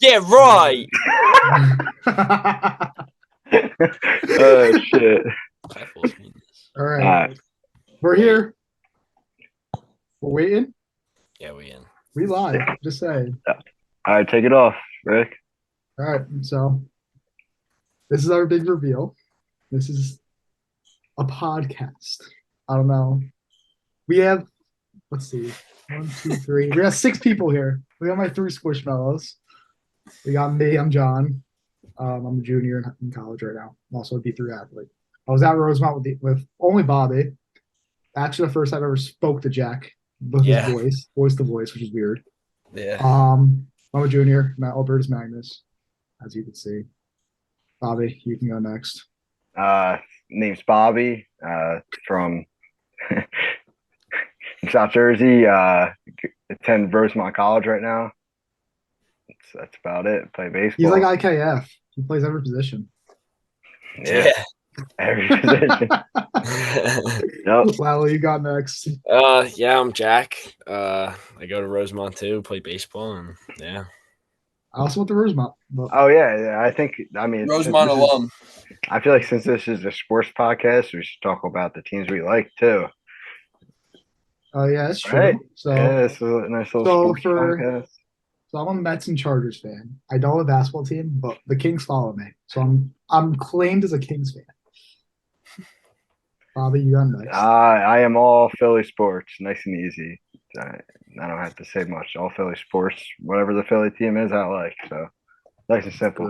Yeah, right. Oh shit! All right, we're here. We're waiting. Yeah, we in. We live. Just saying. All right, take it off, Rick. All right, so this is our big reveal. This is a podcast. I don't know. We have, let's see, 1, 2, 3. We got 6 people here. We got my 3 squishmallows. We got me. I'm John. I'm a junior in college right now. I'm also a D3 athlete. I was at Rosemont with only Bobby. Actually, the first time I ever spoke to Jack with his voice to voice, which is weird. Yeah. I'm a junior. Albertus Magnus, as you can see. Bobby, you can go next. Name's Bobby. From South Jersey. Attend Rosemont College right now. That's about it. Play baseball. He's like IKF. He plays every position. Yeah. Every position. Yep. Lalo, you got next. Yeah, I'm Jack. I go to Rosemont too, play baseball, and yeah. I also went to Rosemont. Oh yeah. I mean, Rosemont alum. I feel like since this is a sports podcast, we should talk about the teams we like too. Oh yeah, that's true. Right? So yeah, it's a nice little sports podcast. So I'm a Mets and Chargers fan. I don't have a basketball team, but the Kings follow me. So I'm claimed as a Kings fan. Bobby, you got next. I am all Philly sports, nice and easy. I don't have to say much. All Philly sports, whatever the Philly team is, I like. So nice and simple.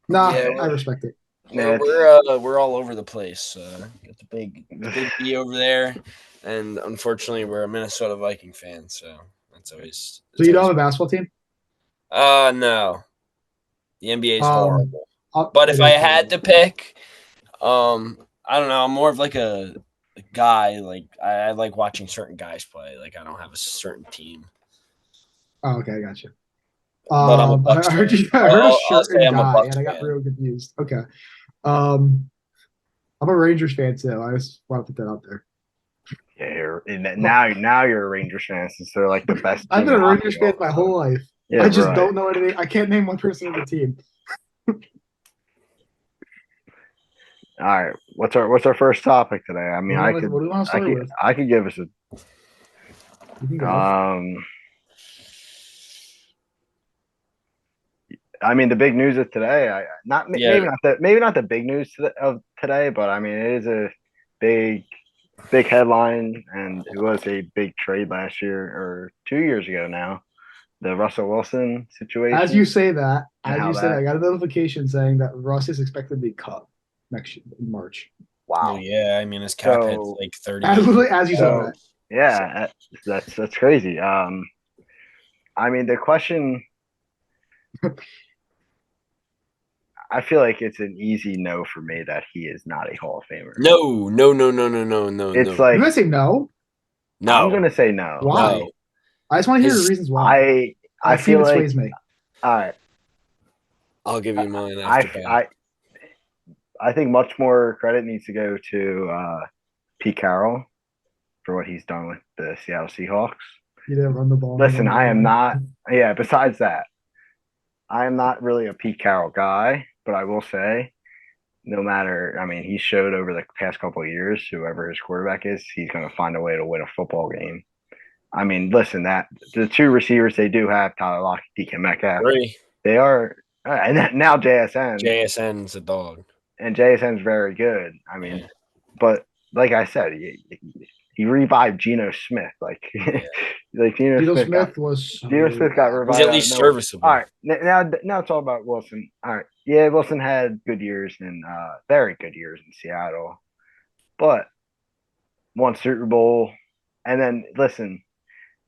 Nah, yeah, I respect it. We're all over the place. Got the big B over there, and unfortunately, we're a Minnesota Viking fan, so that's always. So you don't have a basketball team? No. The NBA is horrible. But if I had to pick, I don't know. I'm more of like a guy. Like I like watching certain guys play. Like I don't have a certain team. Oh, okay, I got you. But I'm a Bucks I heard a certain guy, and I got real confused. Okay. I'm a Rangers fan too. I just want to put that out there. Yeah, now you're a Rangers fan since they're like the best. I've been a Rangers fan my whole life. Yeah, I just don't know anything. I can't name one person on the team. All right, what's our first topic today? I mean, what do we want to start with? I could give us a. I mean, the big news of today. Maybe not the big news of today, but I mean, it is a big headline, and it was a big trade last year or 2 years ago now. The Russell Wilson situation. As you say that, I got a notification saying that Russ is expected to be cut next year in March. Wow. Oh, yeah, I mean his cap hit's like 30. As you said that. Yeah, that's crazy. I mean the question. I feel like it's an easy no for me that he is not a Hall of Famer. No. It's like you're gonna say no. No, I'm gonna say no. Why? No. I just want to hear the reasons why. I feel like sways me. All right, I'll give you mine. I think much more credit needs to go to Pete Carroll for what he's done with the Seattle Seahawks. He didn't run the ball. Listen, I am not. Yeah, besides that, I am not really a Pete Carroll guy, but I will say, no matter, I mean, he showed over the past couple of years, whoever his quarterback is, he's going to find a way to win a football game. I mean, listen, that the 2 receivers they do have, Tyler Lockett, DK Metcalf, they are, and now JSN. JSN's a dog. And JSN's very good. I mean, but like I said, he revived Geno Smith. Like Geno Smith got revived. He's at least serviceable. All right, now it's all about Wilson. All right, yeah, Wilson had good years and very good years in Seattle, but won Super Bowl, and then listen.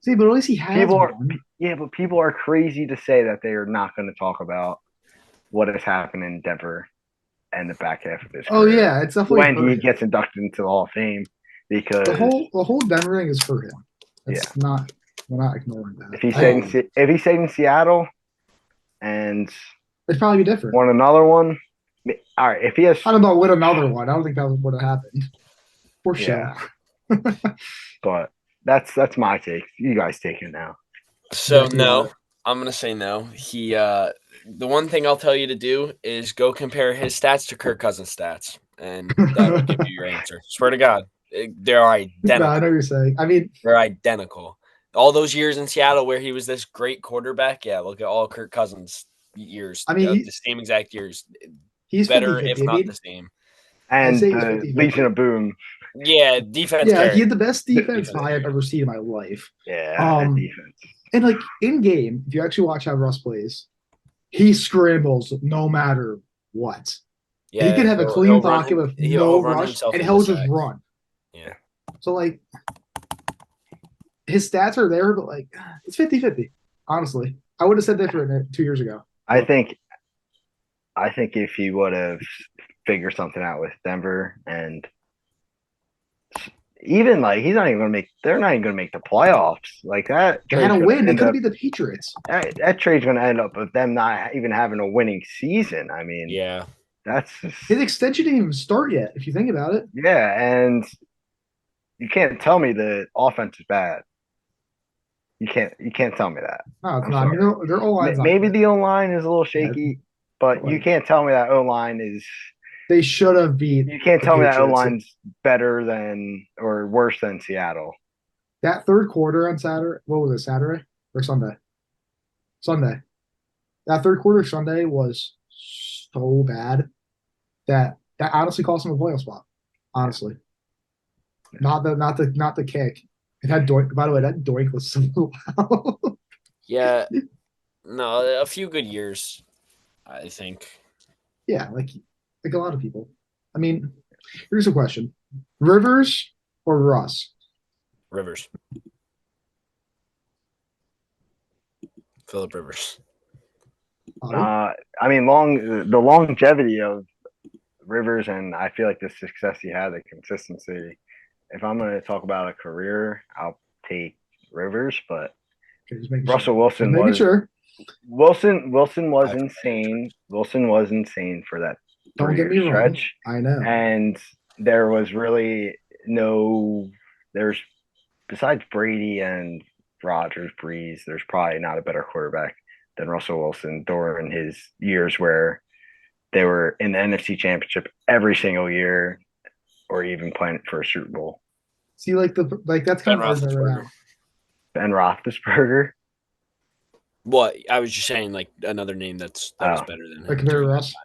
See, but at least he has but people are crazy to say that they are not going to talk about what has happened in Denver and the back half of his career. Oh yeah, it's definitely when he gets inducted into the Hall of Fame, because the whole Denver thing is for him. It's not. We're not ignoring that. If he stayed in Seattle, and it'd probably be different. Won another one. All right, if he has, I don't know, win another one. I don't think that would have happened. For sure. But that's my take. You guys take it now. So no, I'm gonna say no. He the one thing I'll tell you to do is go compare his stats to Kirk Cousins' stats, and that'll give you your answer. Swear to God, they're No, identical. I know what you're saying. I mean, they're identical. All those years in Seattle where he was this great quarterback, yeah, look at all Kirk Cousins' years. I mean, the same exact years. He's Better, 50-50. if not the same. And say he's the 50-50. Legion of Boom. Yeah, defense. Yeah, carry. he had the best defense I've ever seen in my life. Yeah, defense. And like in game, if you actually watch how Russ plays, he scrambles no matter what. Yeah, he can have a clean pocket with no rush, and he'll just run. Yeah. So like, his stats are there, but like, it's 50-50. Honestly, I would have said different 2 years ago. I think if he would have figured something out with Denver, and even like he's not even going to make. They're not even going to make the playoffs. Like that. They had a win. They could be the Patriots. That trade's going to end up with them not even having a winning season. I mean, yeah, that's his extension didn't even start yet. If you think about it. Yeah, and you can't tell me the offense is bad. You can't tell me that. No, it's not. I mean, their O-line's maybe the O-line is a little shaky, but you can't tell me that O-line is. They should have beat. You can't tell me that O-line's better than or worse than Seattle. That third quarter on Saturday, what was it, Saturday or Sunday? Sunday. That third quarter Sunday was so bad that honestly cost him a playoff spot. Honestly, not the kick. It had Doink. By the way, that Doink was so loud. Yeah, no, a few good years, I think. Yeah, like a lot of people. I mean, here's a question: Rivers or Russ? Rivers. Philip Rivers. I mean, the longevity of Rivers, and I feel like the success he had, the consistency. If I'm going to talk about a career, I'll take Rivers, but Russell Wilson was Wilson was insane. Wilson was insane for that 3-year stretch. I know. And there was really there's besides Brady and Rodgers, Breeze, there's probably not a better quarterback than Russell Wilson during his years where they were in the NFC Championship every single year, or even playing for a Super Bowl. See, that's kind of argument right now. Ben Roethlisberger. What I was just saying, like another name that was better than him. Like compared to Russ,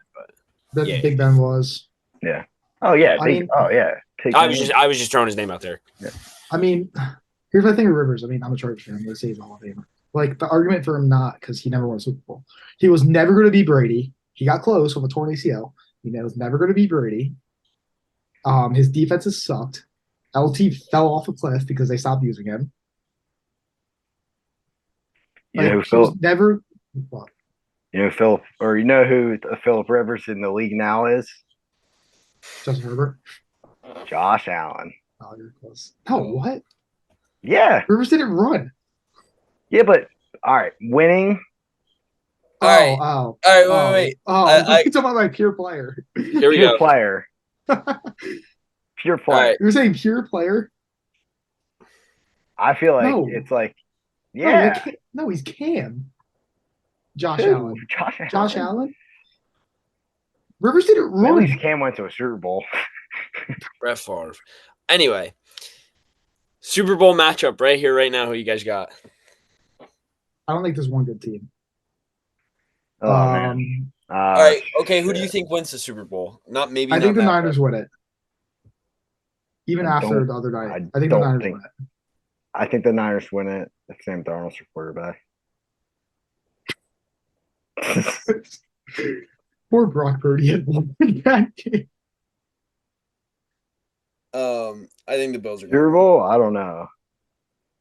but Big Ben was. Yeah. Oh yeah. I was just throwing his name out there. Yeah. I mean, here's my thing with Rivers. I mean, I'm a Chargers fan. I'm going to say he's a Hall of Famer. Like the argument for him not because he never won a Super Bowl. He was never going to be Brady. He got close with a torn ACL. He was never going to be Brady. His defenses sucked. LT fell off a cliff because they stopped using him. Who Philip Rivers in the league now is? Justin Herbert. Josh Allen. Oh, you're close. No, what? Yeah. Rivers didn't run. Yeah, but all right, winning. All right, wait. I talking about my pure player. Here we go. Player. Pure player. Right. You're saying pure player? I feel like it's like, yeah. No, he's Cam. Josh Allen. Josh Allen? Rivers didn't run. At least Cam went to a Super Bowl. Brett Favre. Anyway, Super Bowl matchup right here, right now. Who you guys got? I don't think there's one good team. Oh, man. All right. Okay. Who do you think wins the Super Bowl? I think the Niners win it. Even after the other night. I think the Niners win it. I think the Niners win it. If Sam Darnold's your quarterback. Poor Brock Purdy had won that game. I think the Bills are Super Bowl. I don't know.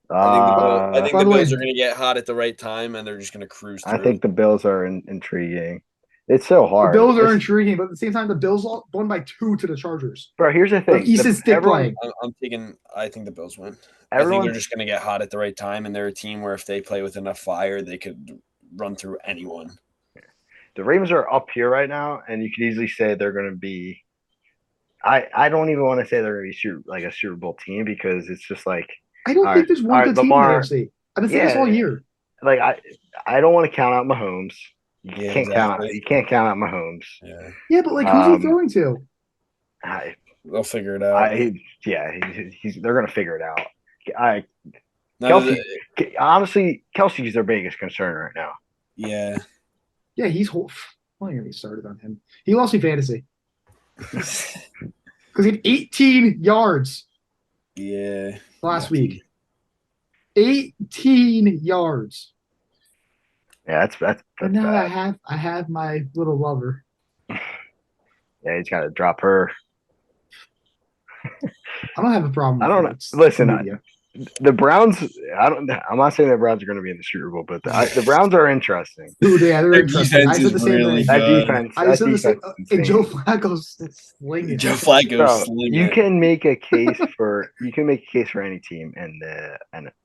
I think the Bills are going to get hot at the right time, and they're just going to cruise through. I think the Bills are intriguing. It's so hard. The Bills are intriguing, but at the same time, the Bills won by 2 to the Chargers. Bro, here's the thing. Easton Stick playing. I think the Bills win. I think they're just going to get hot at the right time, and they're a team where if they play with enough fire, they could run through anyone. The Ravens are up here right now, and you could easily say they're going to be. I don't even want to say they're going to be a Super Bowl team because it's just like. I don't think there's one good team in the NFC. I've been saying this all year. Like I don't want to count out Mahomes. You can't count out Mahomes. Yeah, but like, who's he throwing to? They'll figure it out. They're gonna figure it out. Kelsey, honestly, Kelsey's their biggest concern right now. Yeah. Yeah, he's. I'm not gonna get started on him. He lost me fantasy because he had 18 yards. Yeah. Last week. 18 yards. Yeah, that's but now bad. I have my little lover. Yeah, he's got to drop her. I don't have a problem. I don't know. Listen, the Browns. I'm not saying the Browns are going to be in the Super Bowl, but the Browns are interesting. Dude, yeah, they're interesting. I said the same thing. That defense. I said the same. And Joe Flacco's slinging. You can make a case for any team in the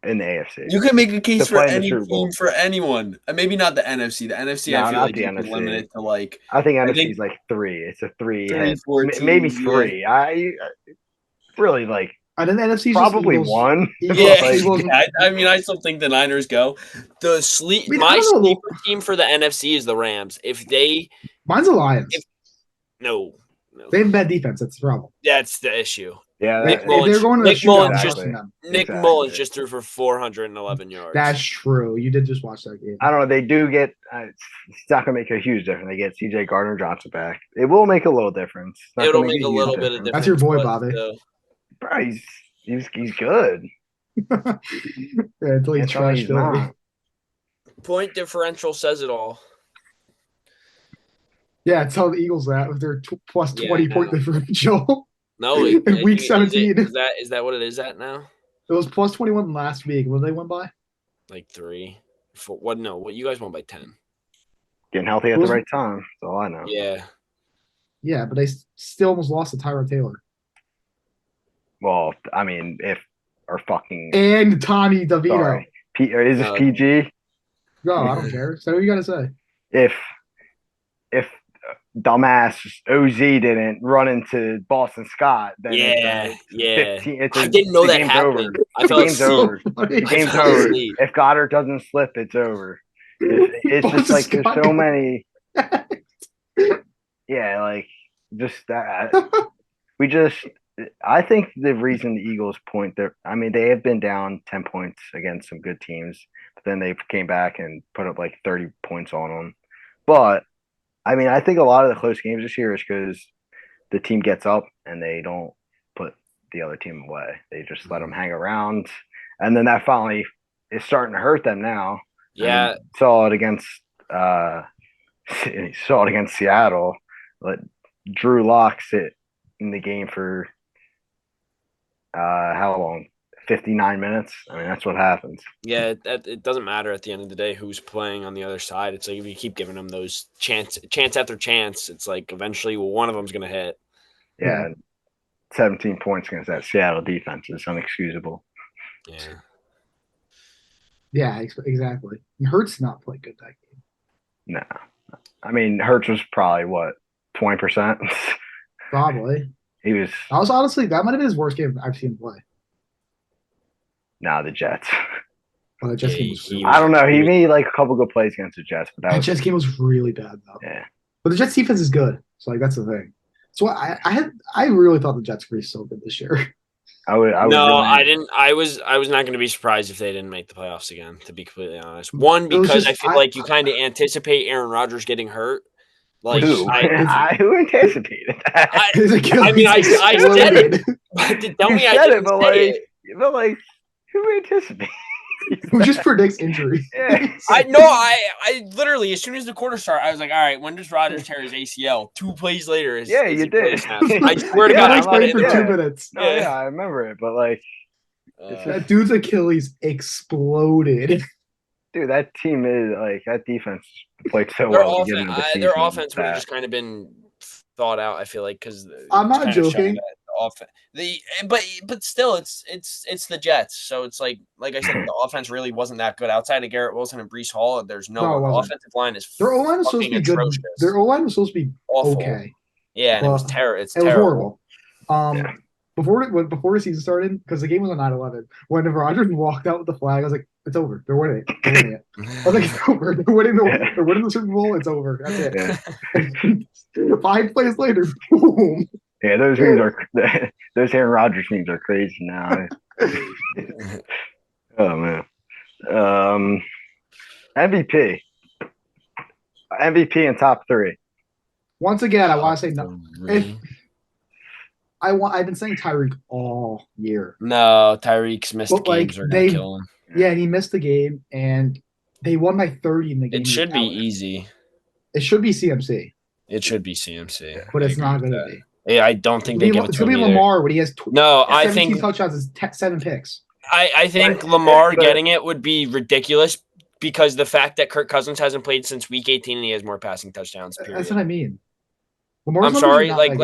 AFC. You can make a case for any team for anyone. Maybe not the NFC. The NFC, I feel like you can limit it to like. I think NFC is like 3. It's a 3. Maybe 3. I really like. And then the NFC probably Eagles, 1. Yeah, I mean, I still think the Niners go. My sleeper team for the NFC is the Rams. Mine's the Lions. No, they have bad defense. That's the problem. That's the issue. Yeah, they're going to Nick Mullins just threw for 411 yards. That's true. You did just watch that game. I don't know. They do get. It's not going to make a huge difference. They get C.J. Gardner-Johnson back. It will make a little difference. It'll make a little bit of difference. That's your boy, Bobby. Bro, he's good. Yeah, until he's trash. Point differential says it all. Yeah, tell the Eagles that with their plus 20 point differential. No, in week 17. Is that what it is at now? It was plus 21 last week. What did they win by? Like 3. 4. What? No, what you guys won by 10. Getting healthy at the right time. That's all I know. Yeah. Yeah, but they still almost lost to Tyrod Taylor. Well, I mean, if our fucking and Tommy DeVito. Sorry. Is this PG? No, I don't care. So what you gotta say? If dumbass OZ didn't run into Boston Scott, then yeah. 15, I didn't know that happened. The game's over. The game's over. If Goddard doesn't slip, it's over. It's just like there's so many. Yeah, like just that. I think the reason the Eagles they have been down 10 points against some good teams, but then they came back and put up like 30 points on them. But I mean, I think a lot of the close games this year is because the team gets up and they don't put the other team away. They just let them hang around, and then that finally is starting to hurt them now. Yeah, saw it against Seattle, but Drew Lock sit in the game for how long? 59 minutes. I mean, that's what happens. Yeah, it doesn't matter at the end of the day who's playing on the other side. It's like if you keep giving them those chance after chance, it's like eventually one of them's going to hit. Yeah, 17 points against that Seattle defense is unexcusable. Yeah. Yeah, exactly. Hurts not played good that game. No. I mean, Hurts was probably, 20%? Probably. He was. That might have been his worst game I've seen him play. Nah, the Jets. Well, the Jets game was I don't know. He made like a couple good plays against the Jets, but that Jets game was really bad though. Yeah. But the Jets defense is good, so like that's the thing. So I really thought the Jets were so good this year. I didn't. I was not going to be surprised if they didn't make the playoffs again. To be completely honest, because I feel like you kind of anticipate Aaron Rodgers getting hurt. Like who anticipated that? I mean, I said it. Tell me, I didn't say it. But like, who anticipated? Who just predicts injury? Yeah. I literally, as soon as the quarter started, I was like, all right, when does Rodgers tear his ACL? 2 plays later. You did. I swear to God, I played for 2 minutes. No, yeah, I remember it, but like, that dude's Achilles exploded. Dude, that team is like that defense played so well. Their offense would have just kind of been thought out. I feel like because I'm not joking. But still, it's the Jets, so it's like I said, the offense really wasn't that good outside of Garrett Wilson and Breece Hall. There's the offensive line is their O line was supposed to be atrocious. good. Their O line was supposed to be awful. Okay. Yeah, and it was terrible. It was horrible. Before the season started, because the game was on 9/11, when Rodgers walked out with the flag, I was like, It's over. They're winning it. They're winning it. I was like, it's over. They're winning the Super Bowl. It's over. That's it. Yeah. 5 plays later, boom. Yeah, those memes are those Aaron Rodgers memes are crazy now. Oh man. MVP. MVP in top 3. Once again, I want to say no. I've been saying Tyreek all year. No, Tyreek's missed But games are gonna kill him. Yeah, and he missed the game, and they won by 30 in the game. It should be easy. It should be CMC. It should be CMC, but it's not going to be. Yeah, I don't think they give it to him. It's going to be Lamar when he has 17 touchdowns and 7 picks. I think Lamar getting it would be ridiculous because the fact that Kirk Cousins hasn't played since week 18 and he has more passing touchdowns. Period. That's what I mean. I'm sorry, like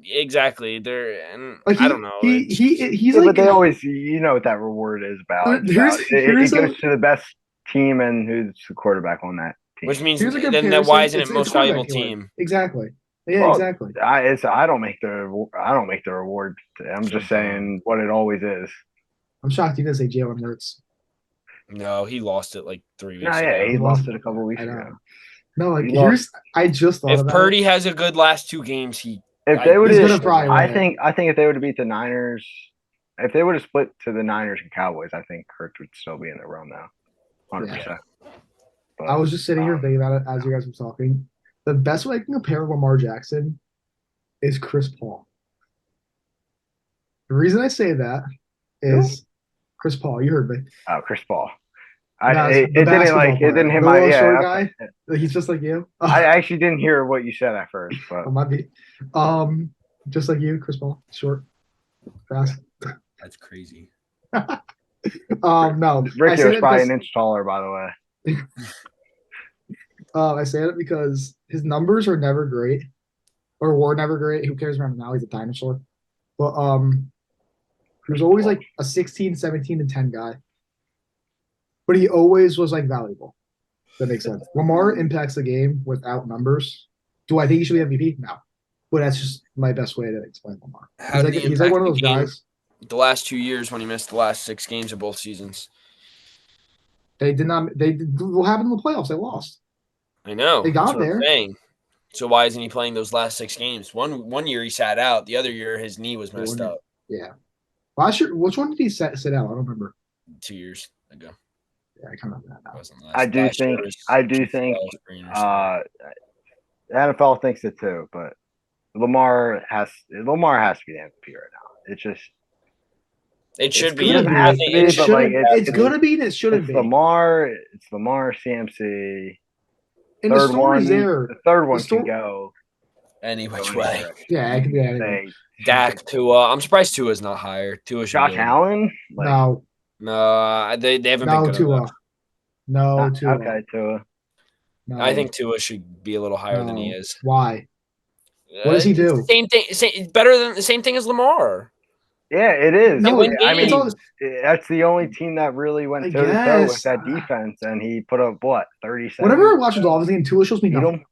exactly. I don't know. He's like, but they always, you know what that reward is about. It goes to the best team and who's the quarterback on that team. Which means then why isn't it most valuable team? Exactly. Yeah, exactly. I don't make the reward. I'm just saying what it always is. I'm shocked you didn't say Jalen Hurts. No, he lost it like 3 weeks ago. Yeah, he lost it a couple weeks ago. No, like I just thought if Purdy has a good last 2 games, if they would have, I think if they would have beat the Niners, if they would have split to the Niners and Cowboys, I think Hurts would still be in the realm now, 100%. But, I was just sitting here thinking about it as you guys were talking. The best way I can compare Lamar Jackson is Chris Paul. The reason I say that is Chris Paul. You heard me. Oh, Chris Paul. It didn't hit my guy. He's just like you. I actually didn't hear what you said at first, but it might be. Just like you, Chris Paul, short, fast. That's crazy. No. Ricky was probably an inch taller, by the way. I say it because his numbers are never great, or were never great. Who cares about him now? He's a dinosaur. But he was always like a 16, 17, and 10 guy. But he always was like valuable. That makes sense. Lamar impacts the game without numbers. Do I think he should be MVP? No. But that's just my best way to explain Lamar. He's like one of those guys. The last 2 years when he missed the last 6 games of both seasons. They did not. What happened in the playoffs? They lost. I know. They got there. So why isn't he playing those last 6 games? One year he sat out. The other year his knee was messed up. Yeah. Last year, which one did he sit out? I don't remember. 2 years ago. Yeah, I kind of remember that now. I do think the NFL thinks it too, but Lamar has to be the MVP right now. It should be. It's gonna be and it shouldn't be. It's Lamar, CMC. And the story's there. The third one can go any which way. Yeah, it can be anything. Dak, Tua. I'm surprised Tua's not higher. Tua should Josh Allen? No. No, they haven't been good Tua. enough. No, Tua. Okay, Tua. No. I think Tua should be a little higher than he is. Why? What does he do? Same thing. Better than the same thing as Lamar. Yeah, it is. No, I mean, that's the only team that really went toe to toe with that defense, and he put up what 37. Whenever I watch the Dolphins game, Tua shows me nothing.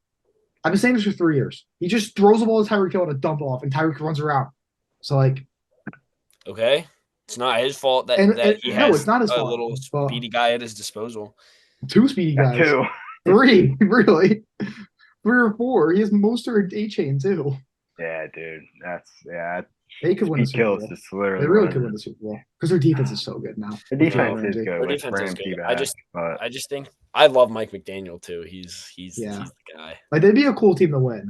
I've been saying this for 3 years. He just throws the ball to Tyreek Hill on a dump off, and Tyreek runs around. So okay, it's not his fault that he has it's not his fault. Little speedy guy at his disposal. 2 speedy guys. 2. 3, really. 3 or 4. He has Mostert and A-Chain too. Yeah, dude. They could win the Super Bowl. They really could win the Super Bowl because their defense is so good now. The defense is good. I just think I love Mike McDaniel too. He's the guy. Like they'd be a cool team to win.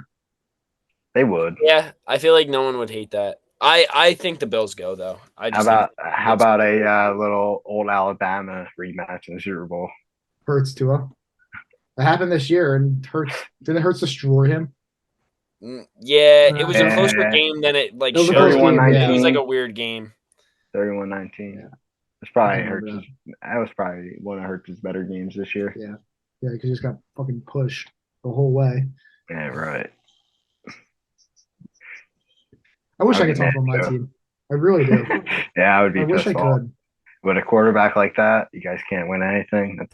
They would. Yeah, I feel like no one would hate that. I think the Bills go though. How about a little old Alabama rematch in the Super Bowl? Hurts Tua. It happened this year, and didn't Hurts destroy him? Yeah, it was a closer game than it showed. It was like a weird game. 31-19. Yeah. It's probably Hurts. That was probably one of Hurts' better games this year. Yeah, because he just got fucking pushed the whole way. Yeah, right. I wish I could talk on my team. I really do. Yeah, I would be. I wish I could. With a quarterback like that, you guys can't win anything.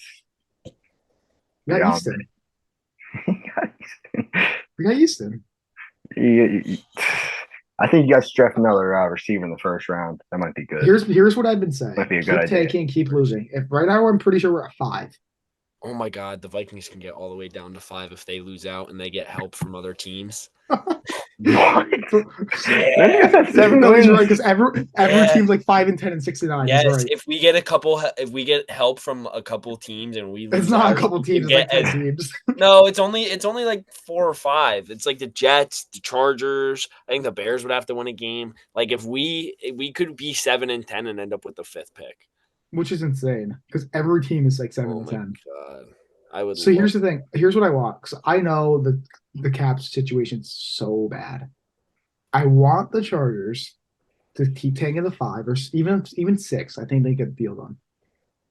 We got Easton. We got Easton. I think you got Jeff Miller receiver in the first round. That might be good. Here's what I've been saying. Might be a good idea. Keep tanking, keep losing. If right now I'm pretty sure we're at 5. Oh my God, the Vikings can get all the way down to 5 if they lose out and they get help from other teams. What? Yeah. You have 7 no, he's wins. right because every team's like 5 and 10 and 6-9. Yes, right. if we get help from a couple teams and we lose it's not out, a couple teams, it's like 10 teams. No, it's only like 4 or 5. It's like the Jets, the Chargers. I think the Bears would have to win a game. Like if we could be 7 and 10 and end up with the 5th pick, which is insane because every team is like 7 and 10. Oh my God, I would. So here's the thing. Here's what I want because I know the cap situation's so bad. I want the Chargers to keep taking the 5 or even 6. I think they get the deal done.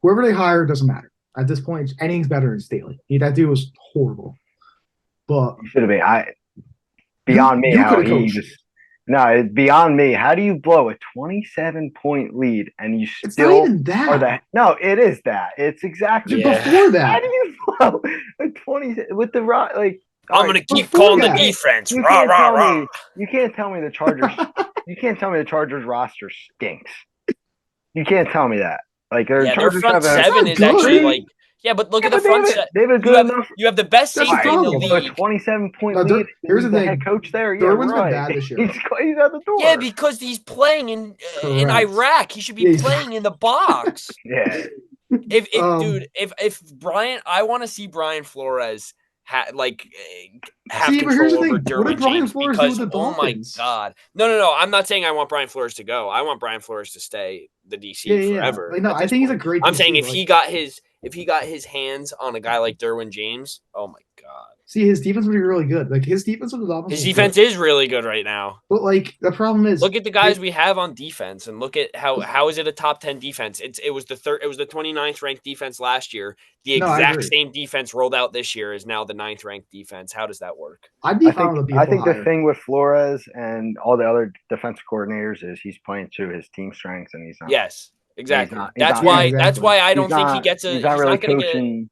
Whoever they hire doesn't matter at this point. Anything's better than Staley. That dude was horrible. But he should have been. Beyond me, how he just. No, it's beyond me. How do you blow a 27-point lead and you still it's not even that. Are that? No, it is that. It's exactly before that. How do you blow a 20 with the like? I'm gonna keep calling the defense. You can't tell me the Chargers. You can't tell me the Chargers roster stinks. You can't tell me that. Like their front 7 is actually like. Yeah, but look at the front set. You have the best safety in the league. A 27-point lead. Here's the thing. Head coach there. Yeah, Derwin's been bad this year. He's at the door. Yeah, because he's playing in Iraq. He should be playing in the box. Yeah. If Brian, I want to see Brian Flores have here's the thing. Over Derwin what did Brian James Flores because do with the Dolphins? Oh my God, no. I'm not saying I want Brian Flores to go. I want Brian Flores to stay the DC forever. No, I think he's a great. I'm saying if he got his hands on a guy like Derwin James, oh my God. See, his defense would be really good. Like his defense with the Dolphins. His defense is really good right now. But like the problem is, look at the guys we have on defense, and look at how is it a top 10 defense? It was the 29th ranked defense last year. The exact same defense rolled out this year is now the 9th ranked defense. How does that work? I think the thing with Flores and all the other defensive coordinators is he's playing to his team strengths, and he's not. Yes, exactly. That's why I don't think he gets a. He's not really coaching.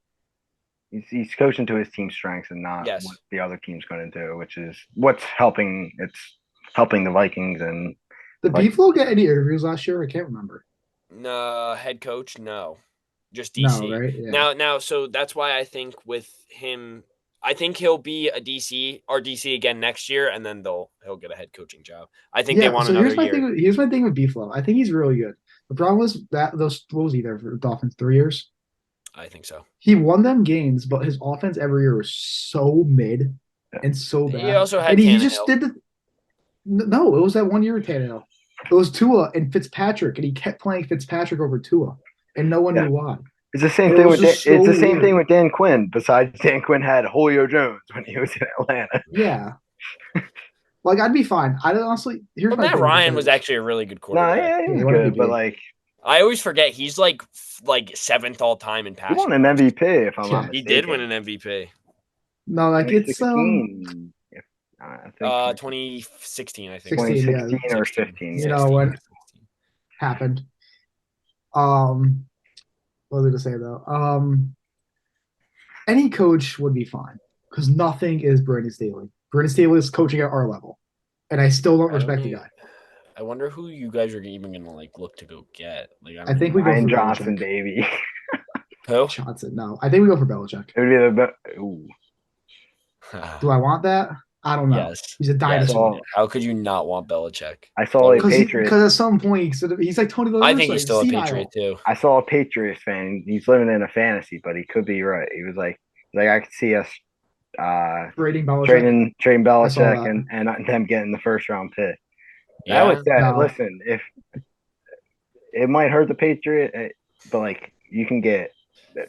He's coaching to his team strengths and not what the other team's going to do, which is what's helping. It's helping the Vikings and. Did B-Flow get any interviews last year? I can't remember. No, head coach, no, just DC. No, right? Yeah. Now, so that's why I think with him, I think he'll be a DC again next year, and then he'll get a head coaching job. I think they want another year. Here's my thing with B-Flow. I think he's really good. The problem was what was he there for the Dolphins 3 years? I think so. He won them games, but his offense every year was so mid and so bad. He also had. And he just did the. No, it was that 1 year with Tannehill. It was Tua and Fitzpatrick, and he kept playing Fitzpatrick over Tua, and no one knew why. It's the same thing with the same thing with Dan Quinn. Besides, Dan Quinn had Julio Jones when he was in Atlanta. Yeah. Like I'd be fine. I honestly. Matt Ryan was actually a really good quarterback. No, yeah, he was good, but like. I always forget he's like 7th all time in passing. He won an MVP if I'm not mistaken. He did win an MVP. No, like it's 2016, I think. 2016 or 15. You know what happened? What was I gonna say though? Any coach would be fine because nothing is Brandon Staley. Brandon Staley is coaching at our level, and I still don't respect the guy. I wonder who you guys are even gonna look to go get. I think we go for Johnson, baby. Who? Johnson? No, I think we go for Belichick. It would be ooh. Do I want that? I don't know. Yes. He's a dinosaur. Yes. How could you not want Belichick? I saw a Patriot. Because at some point he's like Tony. I think he's still a Patriot too. I saw a Patriots fan. He's living in a fantasy, but he could be right. He was like I could see us trading Belichick and them getting the first round pick. Yeah. I would say, listen, if it might hurt the Patriot, but you can get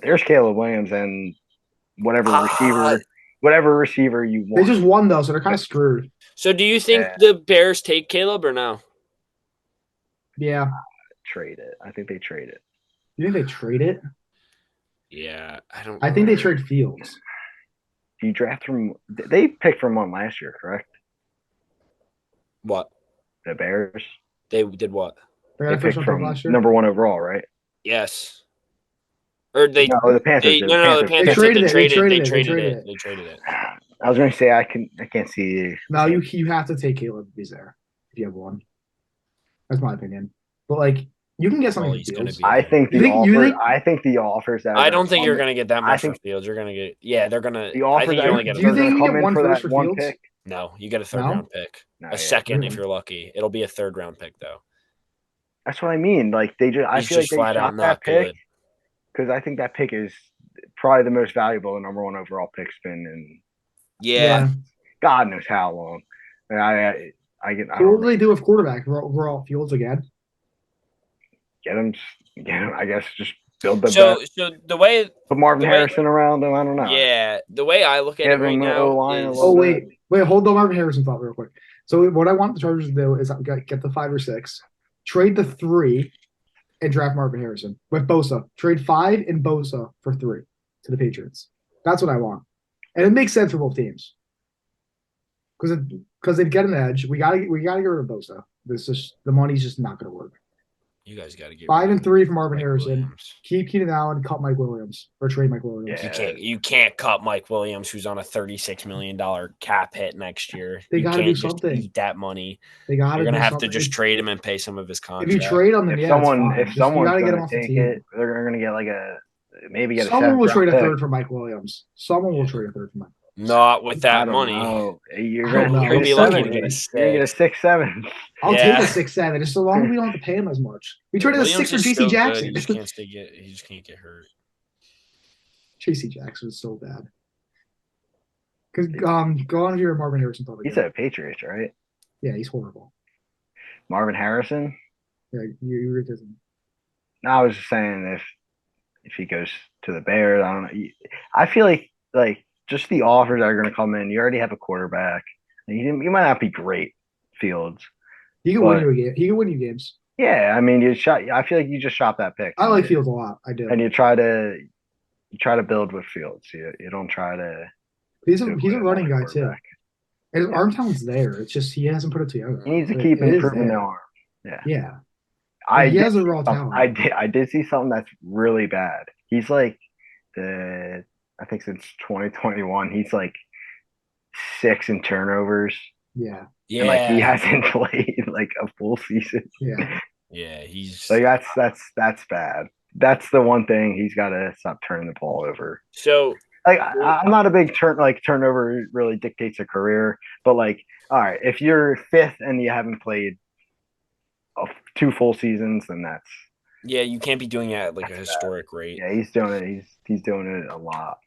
there's Caleb Williams and whatever receiver you want. They just won though, so they're kind of screwed. So do you think the Bears take Caleb or no? Yeah. Trade it. I think they trade it. You think they trade it? Yeah, I think they trade Fields. Do you draft from? They picked from one last year, correct? What? The Bears. They did what? They picked from number 1 overall, right? Yes. Or they? No, the Panthers. The Panthers. They traded it. I was going to say I can't see. No, you have to take Caleb if he's there. if you have one. That's my opinion. But like, you can get something Well, for he's going to Fields. be I there. think You the think you offer. think I think the offers that are I gonna don't think come you're in- going to get that I much for think Fields. You're going to get, yeah, they're going to, the I offers think that you are, only get do a you they're third. think gonna you can come get in one for first that for one Fields? pick. No, you get a third No? round pick. No, A yeah. second if Really? you're lucky. It'll be a third round pick, though. That's what I mean. Like they just, I He's feel like just they flat out shot that not pick good. because I think that pick is probably the most valuable, the number one overall pick's been in Yeah. God knows how long. And I get. I So what don't will they do with quarterback? We're all Fields again. get him. Get him. I guess just build the So best. the way Put Marvin the way Harrison around him. I don't know. yeah, the way I look at it Give right him the now O-line a is Oh little bit. wait, hold on, Marvin Harrison thought real quick. So what I want the Chargers to do is get the 5 or 6, trade the 3, and draft Marvin Harrison with Bosa. Trade 5 and Bosa for 3 to the Patriots. That's what I want, and it makes sense for both teams because they'd get an edge. We gotta get rid of Bosa. This is the money's just not going to work. you guys got to get 5 rid and of 3 for Marvin Mike Harrison. Williams. Keep Keenan Allen. Cut Mike Williams or trade Mike Williams. Yeah. You can't cut Mike Williams, who's on a $36 million cap hit next year. They You got to can't do just something. eat that money. They got to You're do gonna have to something. just trade him and pay some of his If contract. you trade them, then If yeah, it's someone, fine. if Just, you someone's got to get going him to off the take team. it, they're going to get like maybe get Someone a will seventh trade a round third pick. for Mike Williams. Someone will trade a third for Mike. Not with that I don't money. know. You're I don't going to know. trade He'll be a lucky seven. to get a You're going to get a 6. 6-7. I'll Yeah. take a 6-7, just so long as we don't have to pay him as much. We traded a Williams 6 for is JC so good. Jackson. He just can't get hurt. JC Jackson is so bad. Cause go on here, Marvin Harrison probably. He's a Patriots, right? Yeah, he's horrible. Marvin Harrison. Yeah, you're just No, I was just saying if he goes to the Bears, I don't know. I feel like just the offers that are going to come in. You already have a quarterback. And you might not be great, Fields. he can But- win you a game. He can win you games. Yeah, I mean, I feel like you just shop that pick. I like Fields a lot. I do. and you try to build with Fields. You don't try to. He's a do it he's a with running another guy too. quarterback. And his arm talent's there. It's just he hasn't put it together. He needs to But keep it is improving the there. arm. Yeah. I He did has a see raw something- talent. I did see something that's really bad. He's like I think since 2021, he's like 6 in turnovers. Yeah. Yeah. And like he hasn't played like a full season. Yeah. Yeah, he's Like that's bad. That's the one thing he's got to stop turning the ball over. so Like I'm not a big turnover really dictates a career, but like all right, if you're 5th and you haven't played 2 full seasons, then that's yeah, you can't be doing it at like a That's historic rate. yeah, he's doing it. He's doing it a lot.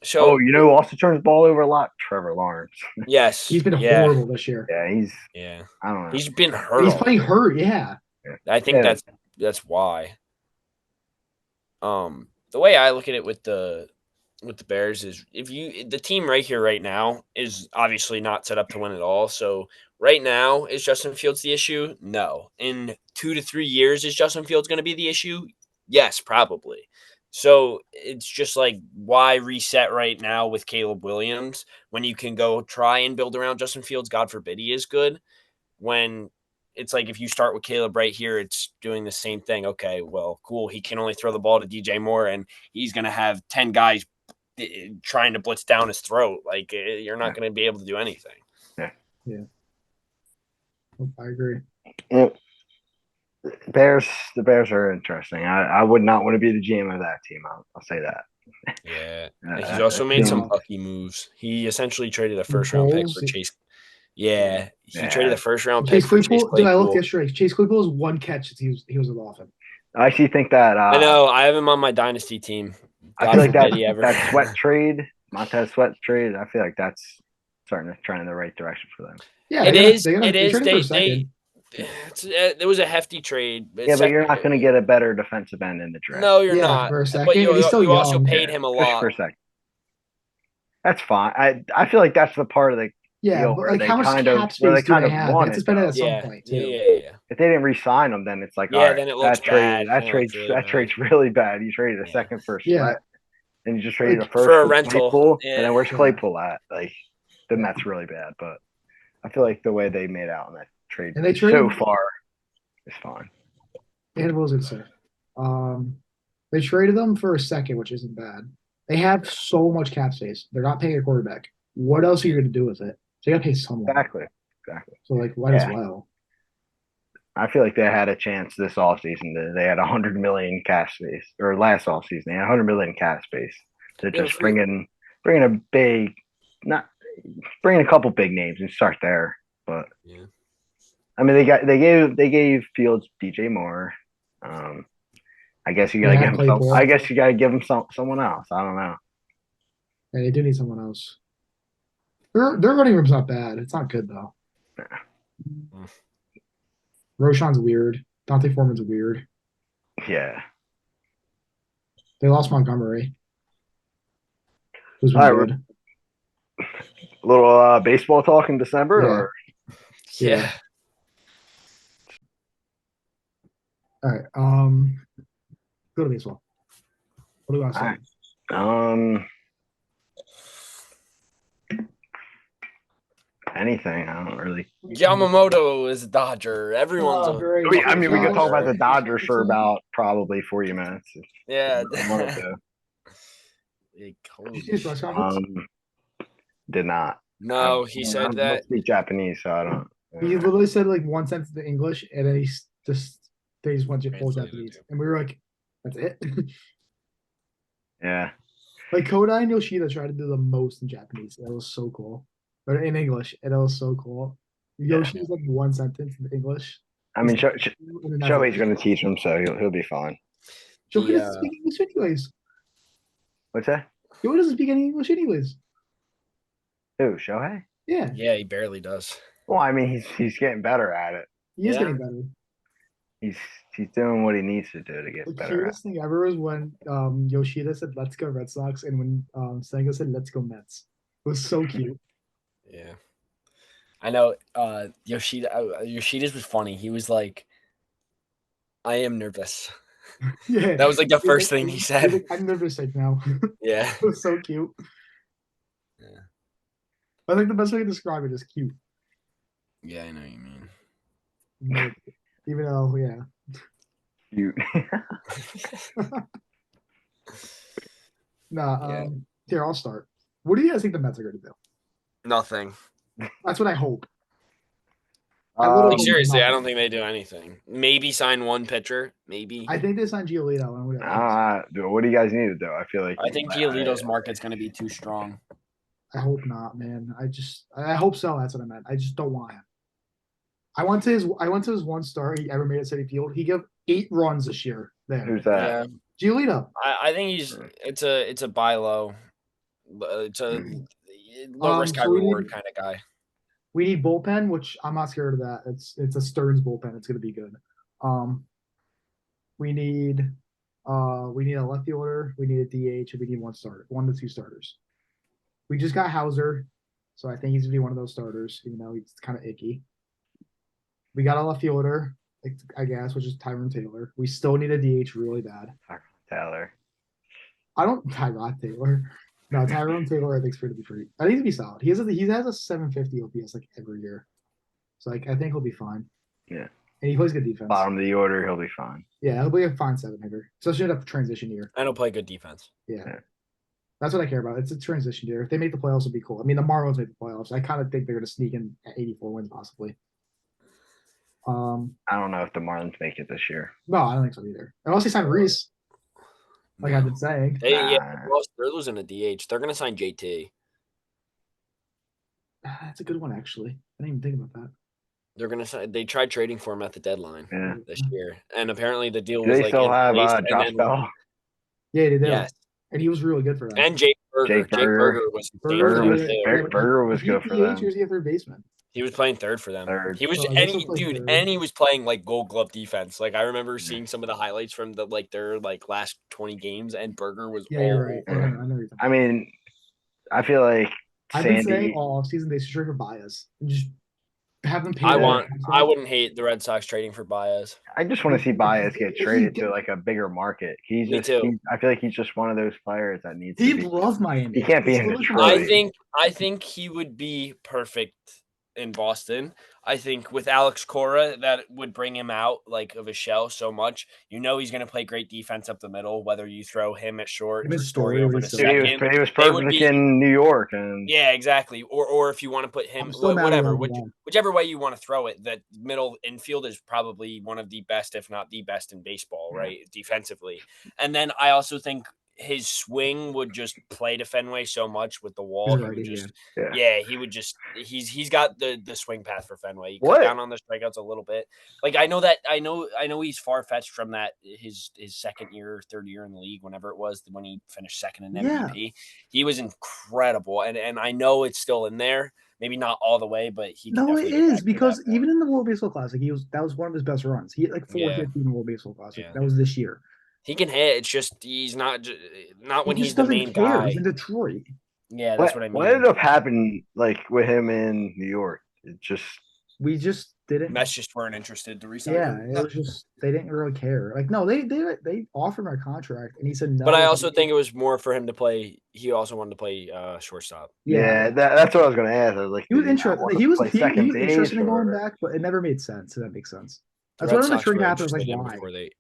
So You know who also turns the ball over a lot? Trevor Lawrence. yes, He's been yeah, horrible this year. Yeah, I don't know. He's been hurt. He's all playing year. hurt, yeah. I think Yeah. that's why. The way I look at it with the Bears is the team right here right now is obviously not set up to win at all. So right now, is Justin Fields the issue? No. In 2 to 3 years, is Justin Fields going to be the issue? Yes, probably. So it's just like, why reset right now with Caleb Williams when you can go try and build around Justin Fields? God forbid he is good. When it's like if you start with Caleb right here, it's doing the same thing. Okay, well, cool. He can only throw the ball to DJ Moore, and he's going to have 10 guys trying to blitz down his throat. Like, you're not going to be able to do anything. Yeah. I agree. Yeah. The Bears are interesting. I would not want to be the GM of that team. I'll say that. Yeah. He's also made some lucky moves. He essentially traded a first-round pick for Chase. Yeah. He traded a first-round pick for Chase Claypool. Dude, I looked yesterday. Chase Claypool has 1 catch since he was a Dolphin. I actually think that I know. I have him on my dynasty team. I feel like that Sweat trade, Montez Sweat trade, I feel like that's starting to trend in the right direction for them. Yeah, it is. There was a hefty trade. But you're not going to get a better defensive end in the draft. No, you're not. For a second. But you still also paid him a lot. For a second. That's fine. I feel like that's the part of the deal but like how much cap space do they have? They have to spend it at some point too. Yeah. If they didn't re-sign him, then it's like, then it looks bad. That trade's really bad. You traded a second for Sweat, and you just traded a first for a rental. Claypool, and then where's Claypool at? Like, then that's really bad. But I feel like the way they made out in that trade so far is fine. And what was it say? They traded them for a second, which isn't bad. They have so much cap space. They're not paying a quarterback. What else are you going to do with it? So you got to pay someone. Exactly. So like, might as well. I feel like they had a chance this offseason. They had 100 million cap space, or last offseason they had 100 million cap space to just bring in a big, not bring in a couple big names and start there. But yeah. I mean, they gave Fields DJ Moore. I guess you gotta give him some. I guess you gotta give him someone else. I don't know. Yeah, they do need someone else. Their running room's not bad. It's not good though. Mm. Roshan's weird. Dante Foreman's weird. Yeah. They lost Montgomery. Who's been good. A little baseball talk in December, or yeah. All right. Go to baseball. What do you want to say? Anything. I don't really. Yamamoto is a Dodger. Everyone's I mean, we could talk about the Dodgers for about probably 40 minutes. Yeah. Did not. No, he said that. I speak Japanese, so I don't. He literally said like one sentence in English, and then they just went to full Japanese, and we were like, "That's it." Yeah. Like Kodai and Yoshida tried to do the most in Japanese. That was so cool. But in English, and it was so cool. Yoshida's like one sentence in English. I mean, Shohei's going to teach him, so he'll be fine. Shohei doesn't speak English anyways. What's that? Shohei doesn't speak any English anyways. Who, Shohei? Yeah. Yeah, he barely does. Well, I mean, he's getting better at it. He is getting better. He's doing what he needs to do to get better. The cutest thing ever was when Yoshida said "Let's go Red Sox" and when Senga said "Let's go Mets." It was so cute. Yeah, I know. Yoshida's was funny. He was like, "I am nervous." Yeah, that was like the first thing he said. Like, I'm nervous right now. Yeah, it was so cute. Yeah, I think the best way to describe it is cute. Yeah, I know what you mean. Even though, yeah. Cute. Here, I'll start. What do you guys think the Mets are going to do? Nothing. That's what I hope. Seriously, I don't think they do anything. Maybe sign one pitcher. Maybe. I think they signed Giolito. What do you guys need to do? I think Giolito's market's going to be too strong. I hope not, man. I hope so. That's what I meant. I just don't want him. I went to his one start he ever made at Citi Field. He gave 8 runs this year. There. Who's that? Yeah. Giolito. I think it's a buy low. It's a low risk, high reward kind of guy. We need bullpen, which I'm not scared of that. It's a Stearns bullpen. It's going to be good. We need a left fielder. We need a DH, and we need 1 to 2 starters. We just got Hauser, so I think he's going to be one of those starters, even though he's kind of icky. We got a left fielder, I guess, which is Tyrone Taylor. We still need a DH really bad. Tyrone Taylor. No, Tyrone Taylor I think is pretty. I think he'll be solid. He has a 750 OPS like every year, so like I think he'll be fine. Yeah, and he plays good defense. Bottom of the order, he'll be fine. Yeah, he'll be a fine 7-hitter, especially in a transition year. And he'll play good defense. Yeah. That's what I care about. It's a transition year. If they make the playoffs, it'll be cool. I mean, the Marlins make the playoffs. I kind of think they're going to sneak in at 84 wins possibly. I don't know if the Marlins make it this year. No, I don't think so either. Unless they sign Reese, like I've been saying. They're losing a DH. They're going to sign JT. That's a good one, actually. I didn't even think about that. They're going to sign. They tried trading for him at the deadline this year, and apparently the deal was like. They still have Josh Bell. Yeah, they did. Yes. And he was really good for them. And Jake Berger. Jake Berger was good for them. Burger was good for them. He was a third baseman. He was playing third for them. He was he was playing like Gold Glove defense. Like I remember seeing some of the highlights from their last 20 games, and Berger was. Yeah, you're right. I know I mean, I feel like I've been saying all offseason they should trade for Baez and just have them pay. I wouldn't hate the Red Sox trading for Baez. I just want to see Baez get traded to like a bigger market. I feel like he's just one of those players that needs. He'd love Miami. He can't be in Detroit. I think he would be perfect in Boston. I think with Alex Cora, that would bring him out like of his shell so much. You know he's going to play great defense up the middle, whether you throw him at short or Story over to second. He was they would perfect be in New York, and yeah, exactly. Or if you want to put him, I'm still mad whatever, at him. whichever way you want to throw it, that middle infield is probably one of the best, if not the best in baseball, right? Defensively. And then I also think his swing would just play to Fenway so much with the wall. He would just, he would just, he's got the swing path for Fenway. He cut down on the strikeouts a little bit. Like I know he's far fetched from that his second year, third year in the league, whenever it was when he finished second in MVP. He was incredible, and I know it's still in there. Maybe not all the way, but he can definitely it is because even in the World Baseball Classic, that was one of his best runs. He hit like 450 in the World Baseball Classic. That was this year. He can hit. It's just he's not when he's the main care. guy. He's in Detroit. Yeah, that's what I mean. What ended up happening like with him in New York? We just didn't. Mets just weren't interested to resign him. It was just they didn't really care. Like no, they offered him a contract and he said no. But I also think it was more for him to play. He also wanted to play shortstop. Yeah, that's what I was going to ask. I was like, he was interested. He was interested in going back, but it never made sense. So that makes sense. That's why when the trade happened, I was like, why? Before they,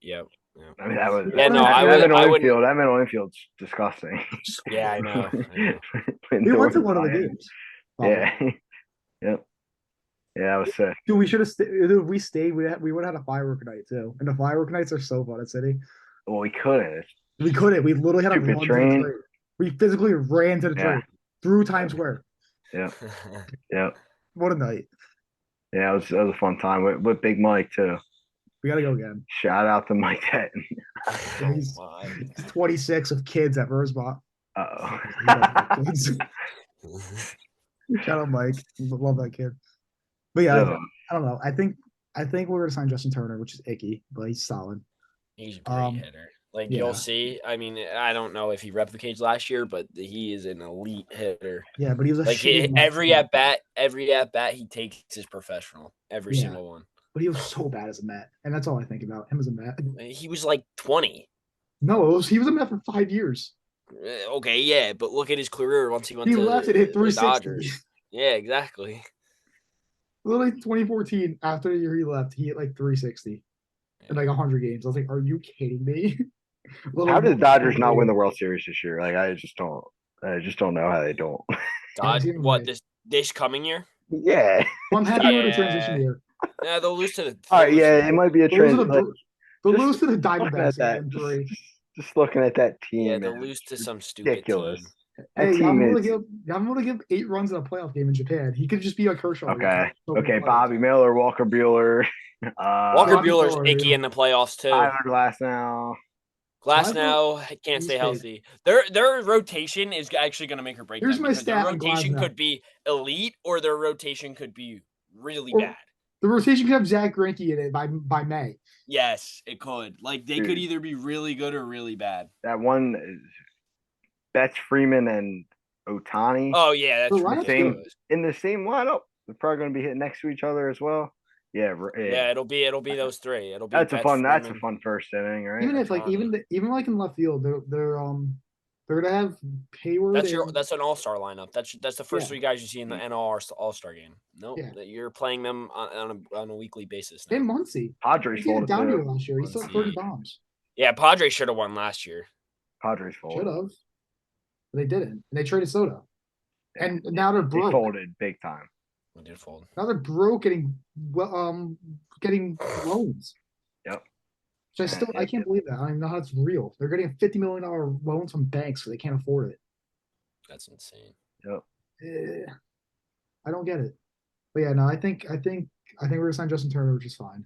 I mean, that was that middle infield's disgusting. Yeah, I know. We went to one of the games. Yep. Yeah, I was sick. Dude, we should have stayed. If we stayed, we would have had a firework night too. And the firework nights are so fun at City. Well, we couldn't. We couldn't. We literally had a run to the train. We physically ran to the train through Times Square. Yeah. What a night. Yeah, it was a fun time with Big Mike too. We gotta go again. Shout out to Mike Tetton. He's 26 with kids at Versbot. Shout out Mike. Love that kid. But yeah, I don't know. I think we're gonna sign Justin Turner, which is icky, but he's solid. He's a great hitter. Like you'll see. I mean, I don't know if he replicates last year, but he is an elite hitter. Yeah, but he was every at bat he takes is professional. Every single one. But he was so bad as a Met, and that's all I think about him as a Met. He was like 20. No, he was a Met for 5 years. Okay, yeah, but look at his career once he went to left it hit 360. Dodgers. Yeah, exactly. Literally 2014, after the year he left, he hit like 360 in like 100 games. I was like, are you kidding me? How did the Dodgers not win the World Series this year? Like I just don't know how they don't. What this coming year? Yeah. Well, I'm happy with the transition year. Yeah, they'll lose to the. All right, it might be a transition. They'll lose to the Diamondbacks. Just looking at that team. Yeah, they'll lose to some stupid ridiculous. Team. Hey, I'm gonna give 8 runs in a playoff game in Japan. He could just be a Kershaw. Okay, Bobby Miller, Walker Buehler. Walker Buehler's icky in the playoffs too. Tyler Glasnow can't stay healthy. Their rotation is actually going to make or break. Here's my stat. Their rotation could be elite, or their rotation could be really bad. The rotation could have Zach Greinke in it by May. Yes, it could. Like they could either be really good or really bad. That one is Betts, Freeman, and Ohtani. Oh yeah, that's in the same lineup. They're probably going to be hitting next to each other as well. Yeah, it'll be those three. It'll be that's a fun first inning, right? Even if even like in left field, they're gonna have Hayward. That's an all-star lineup. That's the first 3 guys you see in the NL all-star game. No, you're playing them on a weekly basis now. And Muncy, Padres folded down here last year. He still 30 bombs. Yeah, Padres should have won last year. Padres folded. Should have. They didn't. And they traded Soto. And now they're broke. They folded big time. They did fold. Now they're broke getting loans. Yep. So I can't believe that. I don't even know how it's real. They're getting $50 million loans from banks, so they can't afford it. That's insane. Yep. I don't get it. But yeah, no, I think we're gonna sign Justin Turner, which is fine.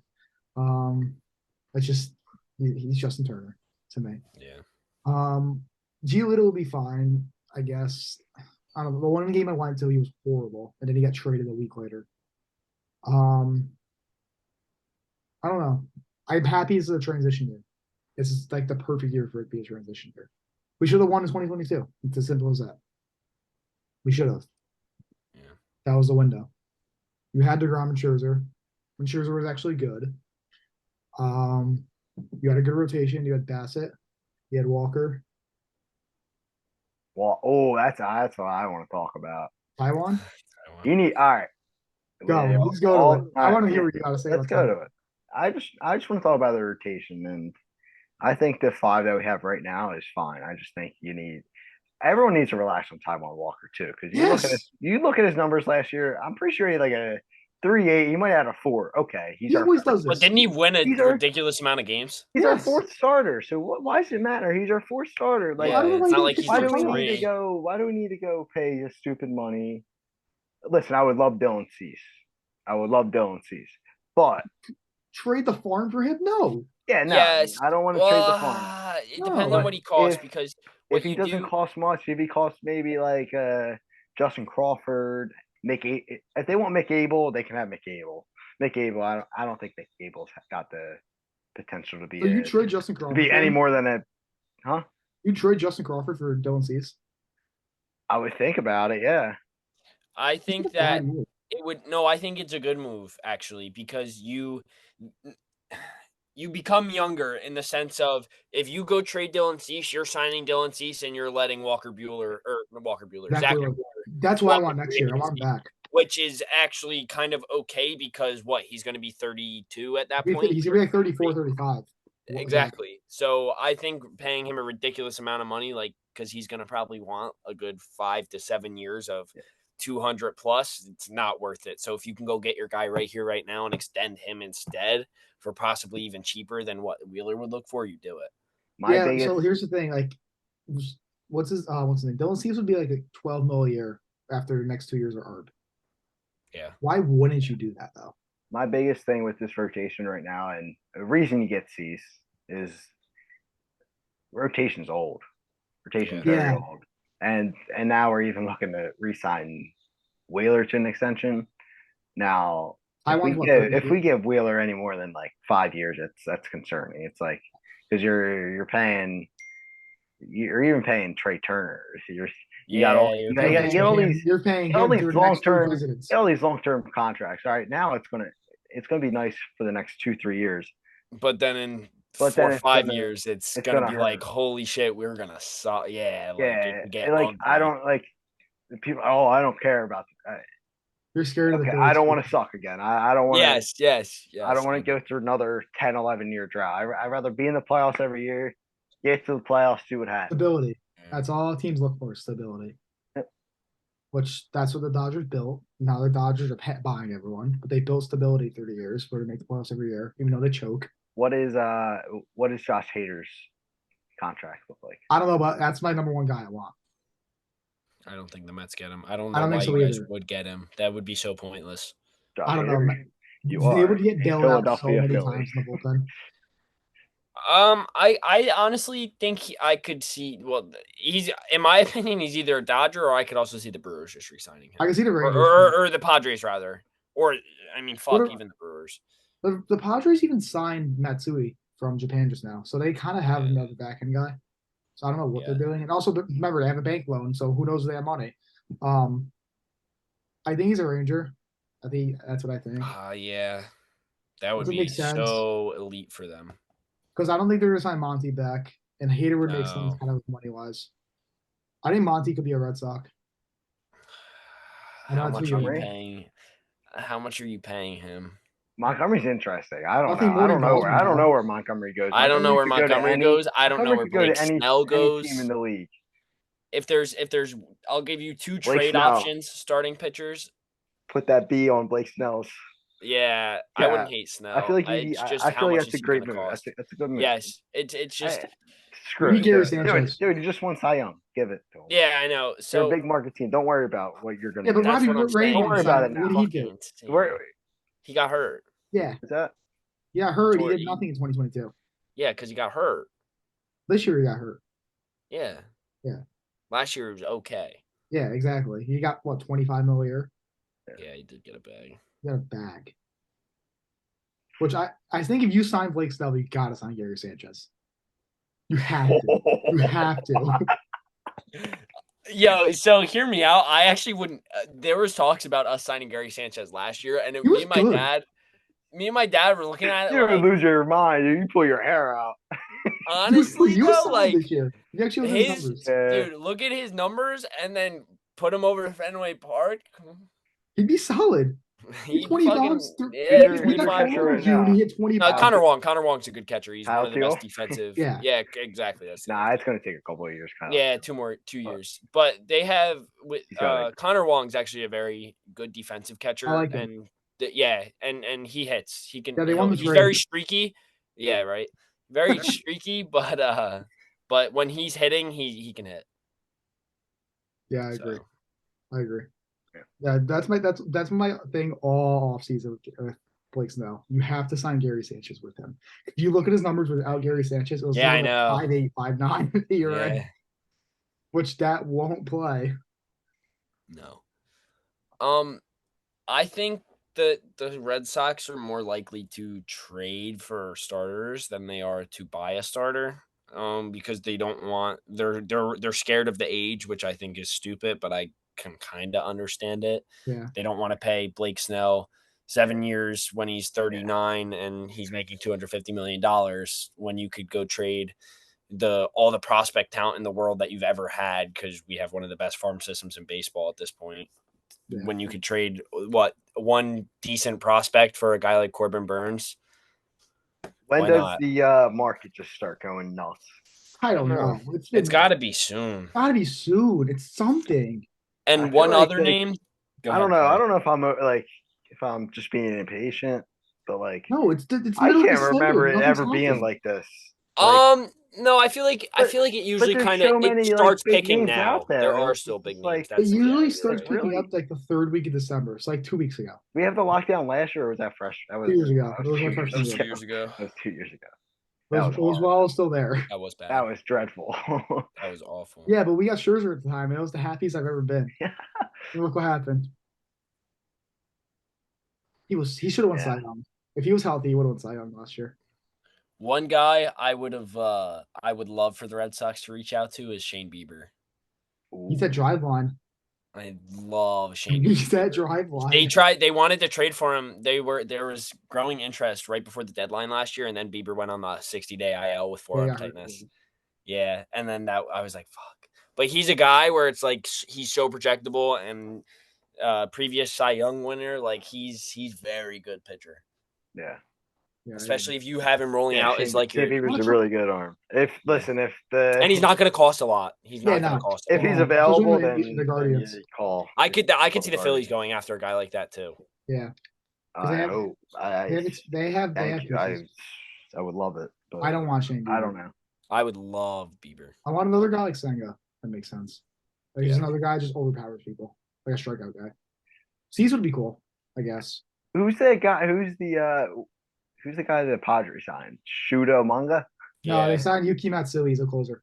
It's just he's Justin Turner to me. Yeah. Giolito will be fine, I guess. I don't know. The one game I went to, he was horrible, and then he got traded a week later. I don't know. I'm happy it's a transition year. It's like the perfect year for it to be a transition year. We should have won in 2022. It's as simple as that. We should have. Yeah. That was the window. You had DeGrom and Scherzer. When Scherzer was actually good. You had a good rotation. You had Bassett. You had Walker. Well, that's what I want to talk about. Taiwan? You need all right. Let's go to it. I want to hear what you got to say. Let's go to it. I just want to talk about the rotation, and I think the 5 that we have right now is fine. I just think everyone needs to relax on Taiwan Walker too, because you look at his numbers last year. I'm pretty sure he had like a 3.8. He might have had a 4. Okay, he always does this. But didn't he win a ridiculous amount of games? He's our 4th starter. So why does it matter? He's our 4th starter. Like, it's not like he's why do we need to go? Why do we need to go pay his stupid money? Listen, I would love Dylan Cease. But trade the farm for him? No. Yeah, no. Yes. I don't want to trade the farm. It depends on what he costs, because if he doesn't cost much, if he costs maybe like Justin Crawford, if they want McAble, they can have McAble. I don't think McAble's got the potential to be. So you trade Justin Crawford to be any more than a, huh? You trade Justin Crawford for Dylan Cease? I would think about it. Yeah. I think that it would. No, I think it's a good move actually, because you become younger in the sense of, if you go trade Dylan Cease, you're signing Dylan Cease and you're letting Zach Buehler. That's what I want next year. I want him back. Which is actually kind of okay, because he's going to be 32 at that point. He's going to be like 34, 35. Exactly. So I think paying him a ridiculous amount of money, because he's going to probably want a good 5 to 7 years of 200 plus, it's not worth it. So if you can go get your guy right here, right now, and extend him instead for possibly even cheaper than what Wheeler would look for, you do it. So here's the thing, what's his name? Dylan Cease would be like a 12 mil a year after the next 2 years are earned. Yeah. Why wouldn't you do that though? My biggest thing with this rotation right now, and the reason you get Cease, is rotation's old. Rotation's very old. And now we're even looking to re-sign Wheeler to an extension. Now, if we give Wheeler any more than like 5 years, that's concerning. It's like, because you're even paying Trey Turner. You got all these long-term contracts. All right, now it's gonna be nice for the next 2-3 years. But then in 4 or 5 years, it's gonna be hurt. Like, holy shit, we're gonna suck. Yeah, I don't like the people. Oh, I don't care about. You're scared of the. I don't want to suck again. I don't want. Yes. I don't want to go through another 10, 11 year drought. I'd rather be in the playoffs every year, get to the playoffs, see what happens. Stability. That's all teams look for, stability. Which that's what the Dodgers built. Now the Dodgers are buying everyone, but they built stability 30 years for to make the playoffs every year, even though they choke. What is Josh Hader's contract look like? I don't know, but that's my number one guy I want. I don't think the Mets get him. I don't know why you guys would get him. That would be so pointless. I don't know. They would get bailed out so many times in the bullpen. I honestly think I could see. Well, he's, in my opinion, he's either a Dodger, or I could also see the Brewers just re-signing him. I can see the Rangers, or the Padres rather, or even the Brewers. The Padres even signed Matsui from Japan just now, so they kind of have another back end guy. So I don't know what they're doing, and also remember they have a bank loan, so who knows if they have money. I think he's a Ranger. I think that's what I think. Yeah, that would be so elite for them. Because I don't think they're going to sign Monty back, and Hader would make sense kind of money-wise. I think Monty could be a Red Sox. How much are you paying him? Montgomery's interesting. I don't know where Montgomery goes. I don't know where Montgomery goes. I don't know where Blake Snell goes. Team in the league. If there's, I'll give you 2 trade options, starting pitchers. Put that B on Blake Snell's. Yeah, I wouldn't hate Snell. I feel like that's a great move. That's a good move. Yes, it's just screw it. Dude, you just won Cy Young. Give it to him. Yeah, I know. So you're a big market team. Don't worry about what you're going to do. Yeah, but Robbie don't worry about it now. What did he do? He got hurt. Yeah. Is that? Yeah, hurt. He did nothing in 2022. Yeah, because he got hurt. This year he got hurt. Yeah. Last year it was okay. Yeah, exactly. He got, what, $25 million a year? Yeah, he did get a bag. He got a bag. Which I think if you sign Blake Snell, you got to sign Gary Sanchez. You have to. You have to. Yo, so hear me out. I actually wouldn't. There was talks about us signing Gary Sanchez last year, and me and my dad were looking at it. You're gonna lose your mind. You pull your hair out. Honestly, you this year. You actually his numbers. Dude, look at his numbers, and then put him over to Fenway Park. He'd be solid. He 20 fucking bombs. yeah, Who's their catcher right You now? hit 20 bombs. Connor Wong. Connor Wong's a good catcher. He's Kyle one of the best Teal? defensive. Yeah. Yeah, exactly. That's Nah, it's gonna take a couple of years. Kyle. Yeah, 2 years. But they have with gotta- Connor Wong's actually a very good defensive catcher, I like him. and and he hits. He can. Yeah, they won the He's trade. very streaky. Yeah, right. Very streaky, but when he's hitting, he can hit. Yeah, I agree. So, I agree. Yeah, that's my thing all offseason with Blake Snell. You have to sign Gary Sanchez with him. If you look at his numbers without Gary Sanchez, it was Yeah, I like know. 5.8, 5.9 ERA, yeah. which that won't play. No. I think that the Red Sox are more likely to trade for starters than they are to buy a starter. Because they don't want they're scared of the age, which I think is stupid, but I can kind of understand it. Yeah. They don't want to pay Blake Snell 7 years when he's 39 and he's making $250 million when you could go trade all the prospect talent in the world that you've ever had, because we have one of the best farm systems in baseball at this point. Yeah. When you could trade one decent prospect for a guy like Corbin Burns. When does the market just start going nuts? I don't know. It's got to be soon. Got to be soon. It's something. And one other name. I don't know. I don't know if I'm if I'm just being impatient, but no, it's I can't remember it ever being like this. No, I feel like it usually kind of starts picking now. There are still big names. It usually starts picking up like the third week of December. It's like 2 weeks ago. We have the lockdown last year, or was that fresh? That was 2 years ago. It was my freshman year. 2 years ago. That was 2 years ago. It was while I was still there. That was bad. That was dreadful. That was awful. Yeah, but we got Scherzer at the time, and it was the happiest I've ever been. Yeah. And look what happened. He should have won Cy Young. If he was healthy, he would have won Cy Young last year. One guy I would love for the Red Sox to reach out to is Shane Bieber. He's at Driveline. I love Shane. He's at Driveline. They wanted to trade for him. There was growing interest right before the deadline last year, and then Bieber went on the 60-day IL with forearm tightness. Yeah, and then I was like, fuck. But he's a guy where it's like he's so projectable, and previous Cy Young winner, like he's very good pitcher. Yeah. Especially if you have him rolling out as like Shane Bieber's a really good arm. And he's not going to cost a lot. He's not going to cost. If he's available, then you call. I could see the Phillies going after a guy like that too. Yeah, I hope. They have. I would love it. But I don't want Shane Bieber. I don't know. I would love Bieber. I want another guy like Senga. That makes sense. Like he's another guy just overpowers people, like a strikeout guy. Cease would be cool, I guess. Who's that guy? Who's the guy that the Padres signed? Shuto Manga? No, they signed Yuki Matsui. He's a closer.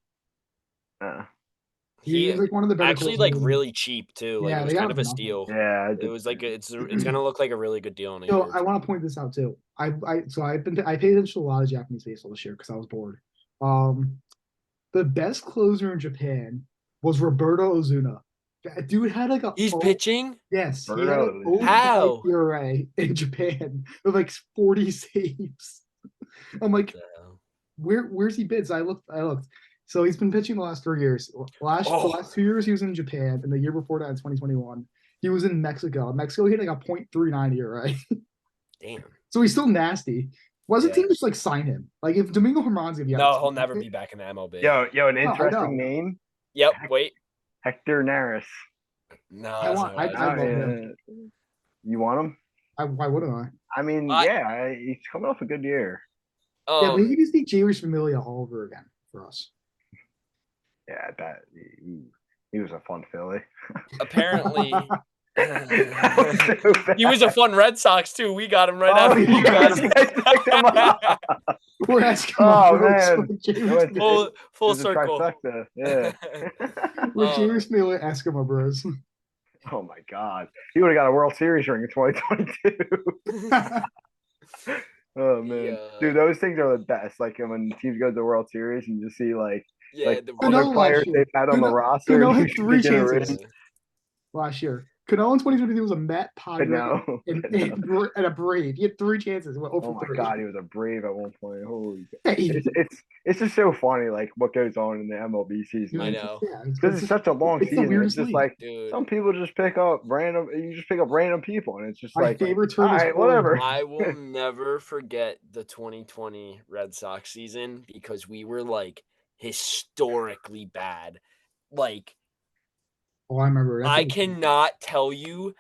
He's like one of the better. Actually, like really cheap too. Like, yeah, it was kind of a steal. Yeah, it was like it's gonna look like a really good deal. So I want to point this out too. I paid attention to a lot of Japanese baseball this year because I was bored. The best closer in Japan was Roberto Ozuna. That dude had like he's pitching. Yes, he had an how ERA in Japan with like 40 saves. I'm like, where's he been? So I looked. So he's been pitching the last 3 years. The last 2 years he was in Japan, and the year before that in 2021 he was in Mexico. Mexico he had like a .39 ERA. Damn. So he's still nasty. Why doesn't team just like sign him? Like if Domingo Germán's gonna be out, he'll never be back in the MLB. Yo, an interesting name. Yep. Wait. Hector Neris. No, I love him. You want him? Why wouldn't I? I mean, he's coming off a good year. Yeah, but he just need Jairus Familia all over again for us. Yeah, he was a fun Philly. Apparently. He was a fun Red Sox too. We got him right after you guys. We're asking. Oh man, full circle. Yeah. We're Jairus Familia Eskimo Bros. Oh my God, he would have got a World Series ring in 2022. Oh man, dude, those things are the best. Like when teams go to the World Series and you just see like all the players they've had on the roster. Hit 3 chances last year. Cano in 2023 was a Met, Padre, No. and a Brave. He had 3 chances. Went 0 Oh for my 3. God, he was a Brave at one point. Holy, Hey, it's just so funny, like what goes on in the MLB season. I know. Yeah, Because it's such a long it's the season. It's weirdest just league. like Dude, some people just pick up random. You just pick up random people, and it's just My like, favorite all term is right, whatever. I will never forget the 2020 Red Sox season because we were like historically bad. Like, Oh, I remember. I cannot tell you.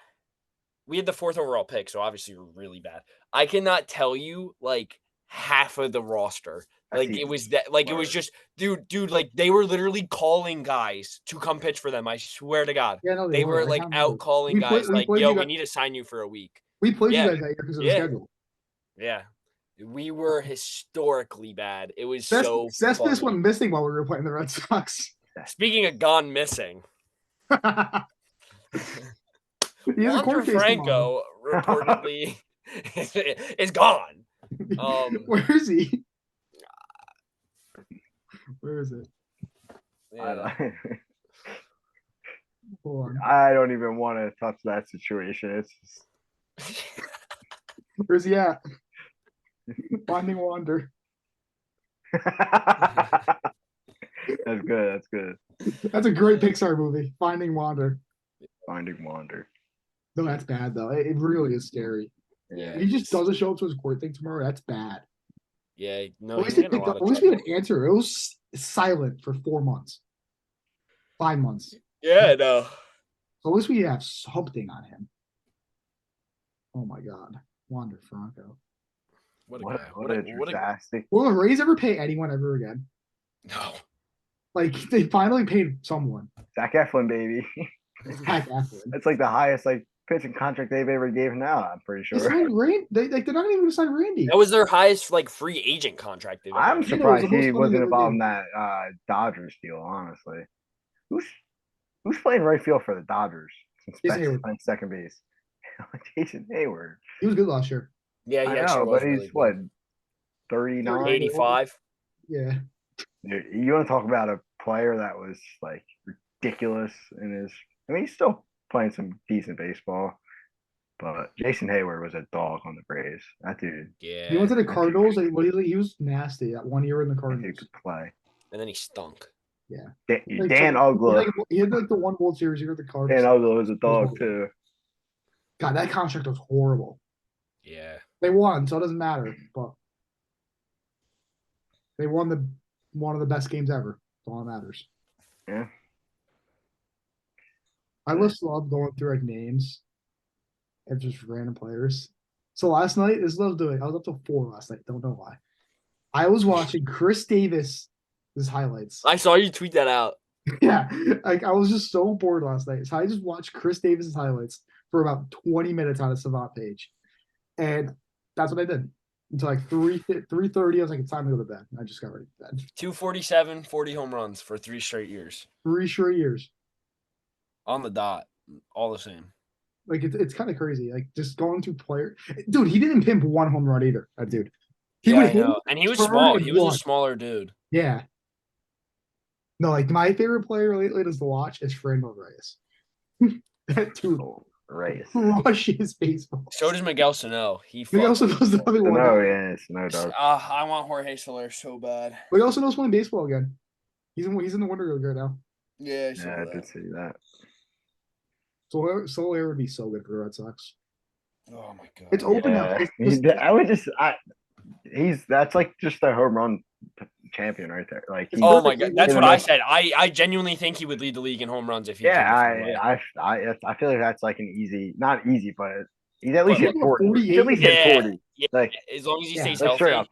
We had the 4th overall pick, so obviously we were really bad. I cannot tell you like half of the roster. Like it was that. Like it was just, dude. Like they were literally calling guys to come pitch for them. I swear to God, Yeah, no, they were like out calling guys. Like, yo, we need to sign you for a week. We played you Yeah, guys that year because of the schedule. yeah. We were historically bad. It was so Cespedes funny. went missing while we were playing the Red Sox. Speaking of gone missing, Wander Franco reportedly is gone. Where is he? Where is it? Yeah. I don't even want to touch that situation. It's just... Where's he at? Finding Wander. That's good. That's good. That's a great Pixar movie. Finding Wander. Finding Wander. No, that's bad though. It really is scary. Yeah. If he just doesn't show up to his court thing tomorrow, that's bad. Yeah. No. At least we had an answer. It was silent for 4 months. 5 months. Yeah. No. So at least we have something on him. Oh my God, Wander Franco. What a guy. What a disaster. Will the Rays ever pay anyone ever again? No. Like they finally paid someone. Zach Eflin, baby. Zach Eflin. That's like the highest like pitching contract they've ever gave now. I'm pretty sure. They signed Randy. They're not even going to sign Randy. That was their highest like free agent contract they've ever. I'm surprised he wasn't involved in that Dodgers deal. Honestly, who's playing right field for the Dodgers since Beck's playing second base? Jason Hayward. He was good last year. Yeah, I know, but he's what 39, 85. Yeah. You want to talk about a player that was like ridiculous in his? I mean, he's still playing some decent baseball, but Jason Hayward was a dog on the Braves. That dude. Yeah. He went to the Cardinals. He was nasty that 1 year in the Cardinals. He could play. And then he stunk. Yeah. Dan Ugla. He had like the one World Series year at the Cardinals. Dan Ugla was a dog too. God, that contract was horrible. Yeah. They won, so it doesn't matter. But they won one of the best games ever. That's all that matters. Yeah. I just love going through like names of just random players. So last night, this is what I was doing. I was up till 4 last night. Don't know why. I was watching Chris Davis' highlights. I saw you tweet that out. Yeah, like I was just so bored last night. So I just watched Chris Davis' highlights for about 20 minutes on a Savant page. And that's what I did. Until like 3:30, I was like, it's time to go to bed. And I just got ready to bed. 247, 40 home runs for 3 straight years. 3 straight years. On the dot. All the same. Like it's kind of crazy. Like just going through player. Dude, he didn't pimp 1 home run either. That dude. He would hit, and he was small. He was a smaller dude. Yeah. No, like my favorite player lately to watch is Fernando Reyes. That dude crushes baseball. So does Miguel Sano. Miguel Sano's the other one. Oh yeah, Sano does. I want Jorge Soler so bad. Miguel Sano's playing baseball again. He's in the Winter League right now. Yeah, I did see that. Soler would be so good for the Red Sox. Oh my God! It's open now. That's like just a home run champion right there. Like, oh my God, that's what I said. I genuinely think he would lead the league in home runs if he. I feel like that's like an easy, not easy, but he's at least hit 40. He's at least hit 40. Yeah, like as long as he stays healthy.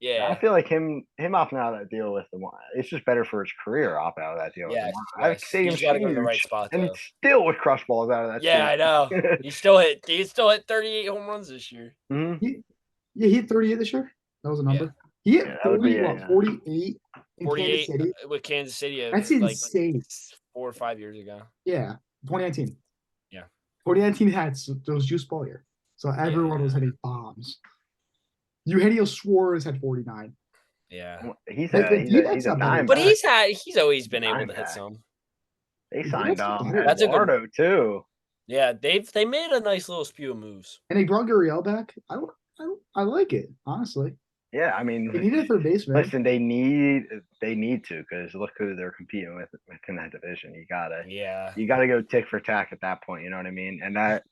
Yeah, I feel like him opting out of that deal with them, it's just better for his career opt out of that deal. Yeah, I say he's got to go to the right spot, and he still would crush balls out of that. Yeah, I know. He still hit 38 home runs this year. Mm-hmm. He hit 38 this year. That was a number. Yeah. He hit 48 in 48 Kansas City. With Kansas City. That's insane. 4 or 5 years ago. Yeah, 2019. Yeah, 2019 had those juice ball year, so everyone was hitting bombs. Eugenio Suarez had 49. Yeah, he's a dime. But he's always been able to hit some. They signed Eduardo too. Yeah, they made a nice little spew of moves. And they brought Gurriel back. I like it, honestly. Yeah, I mean, They need a third baseman. Listen, they need to because look who they're competing with within that division. You gotta go tick for tack at that point. You know what I mean? And that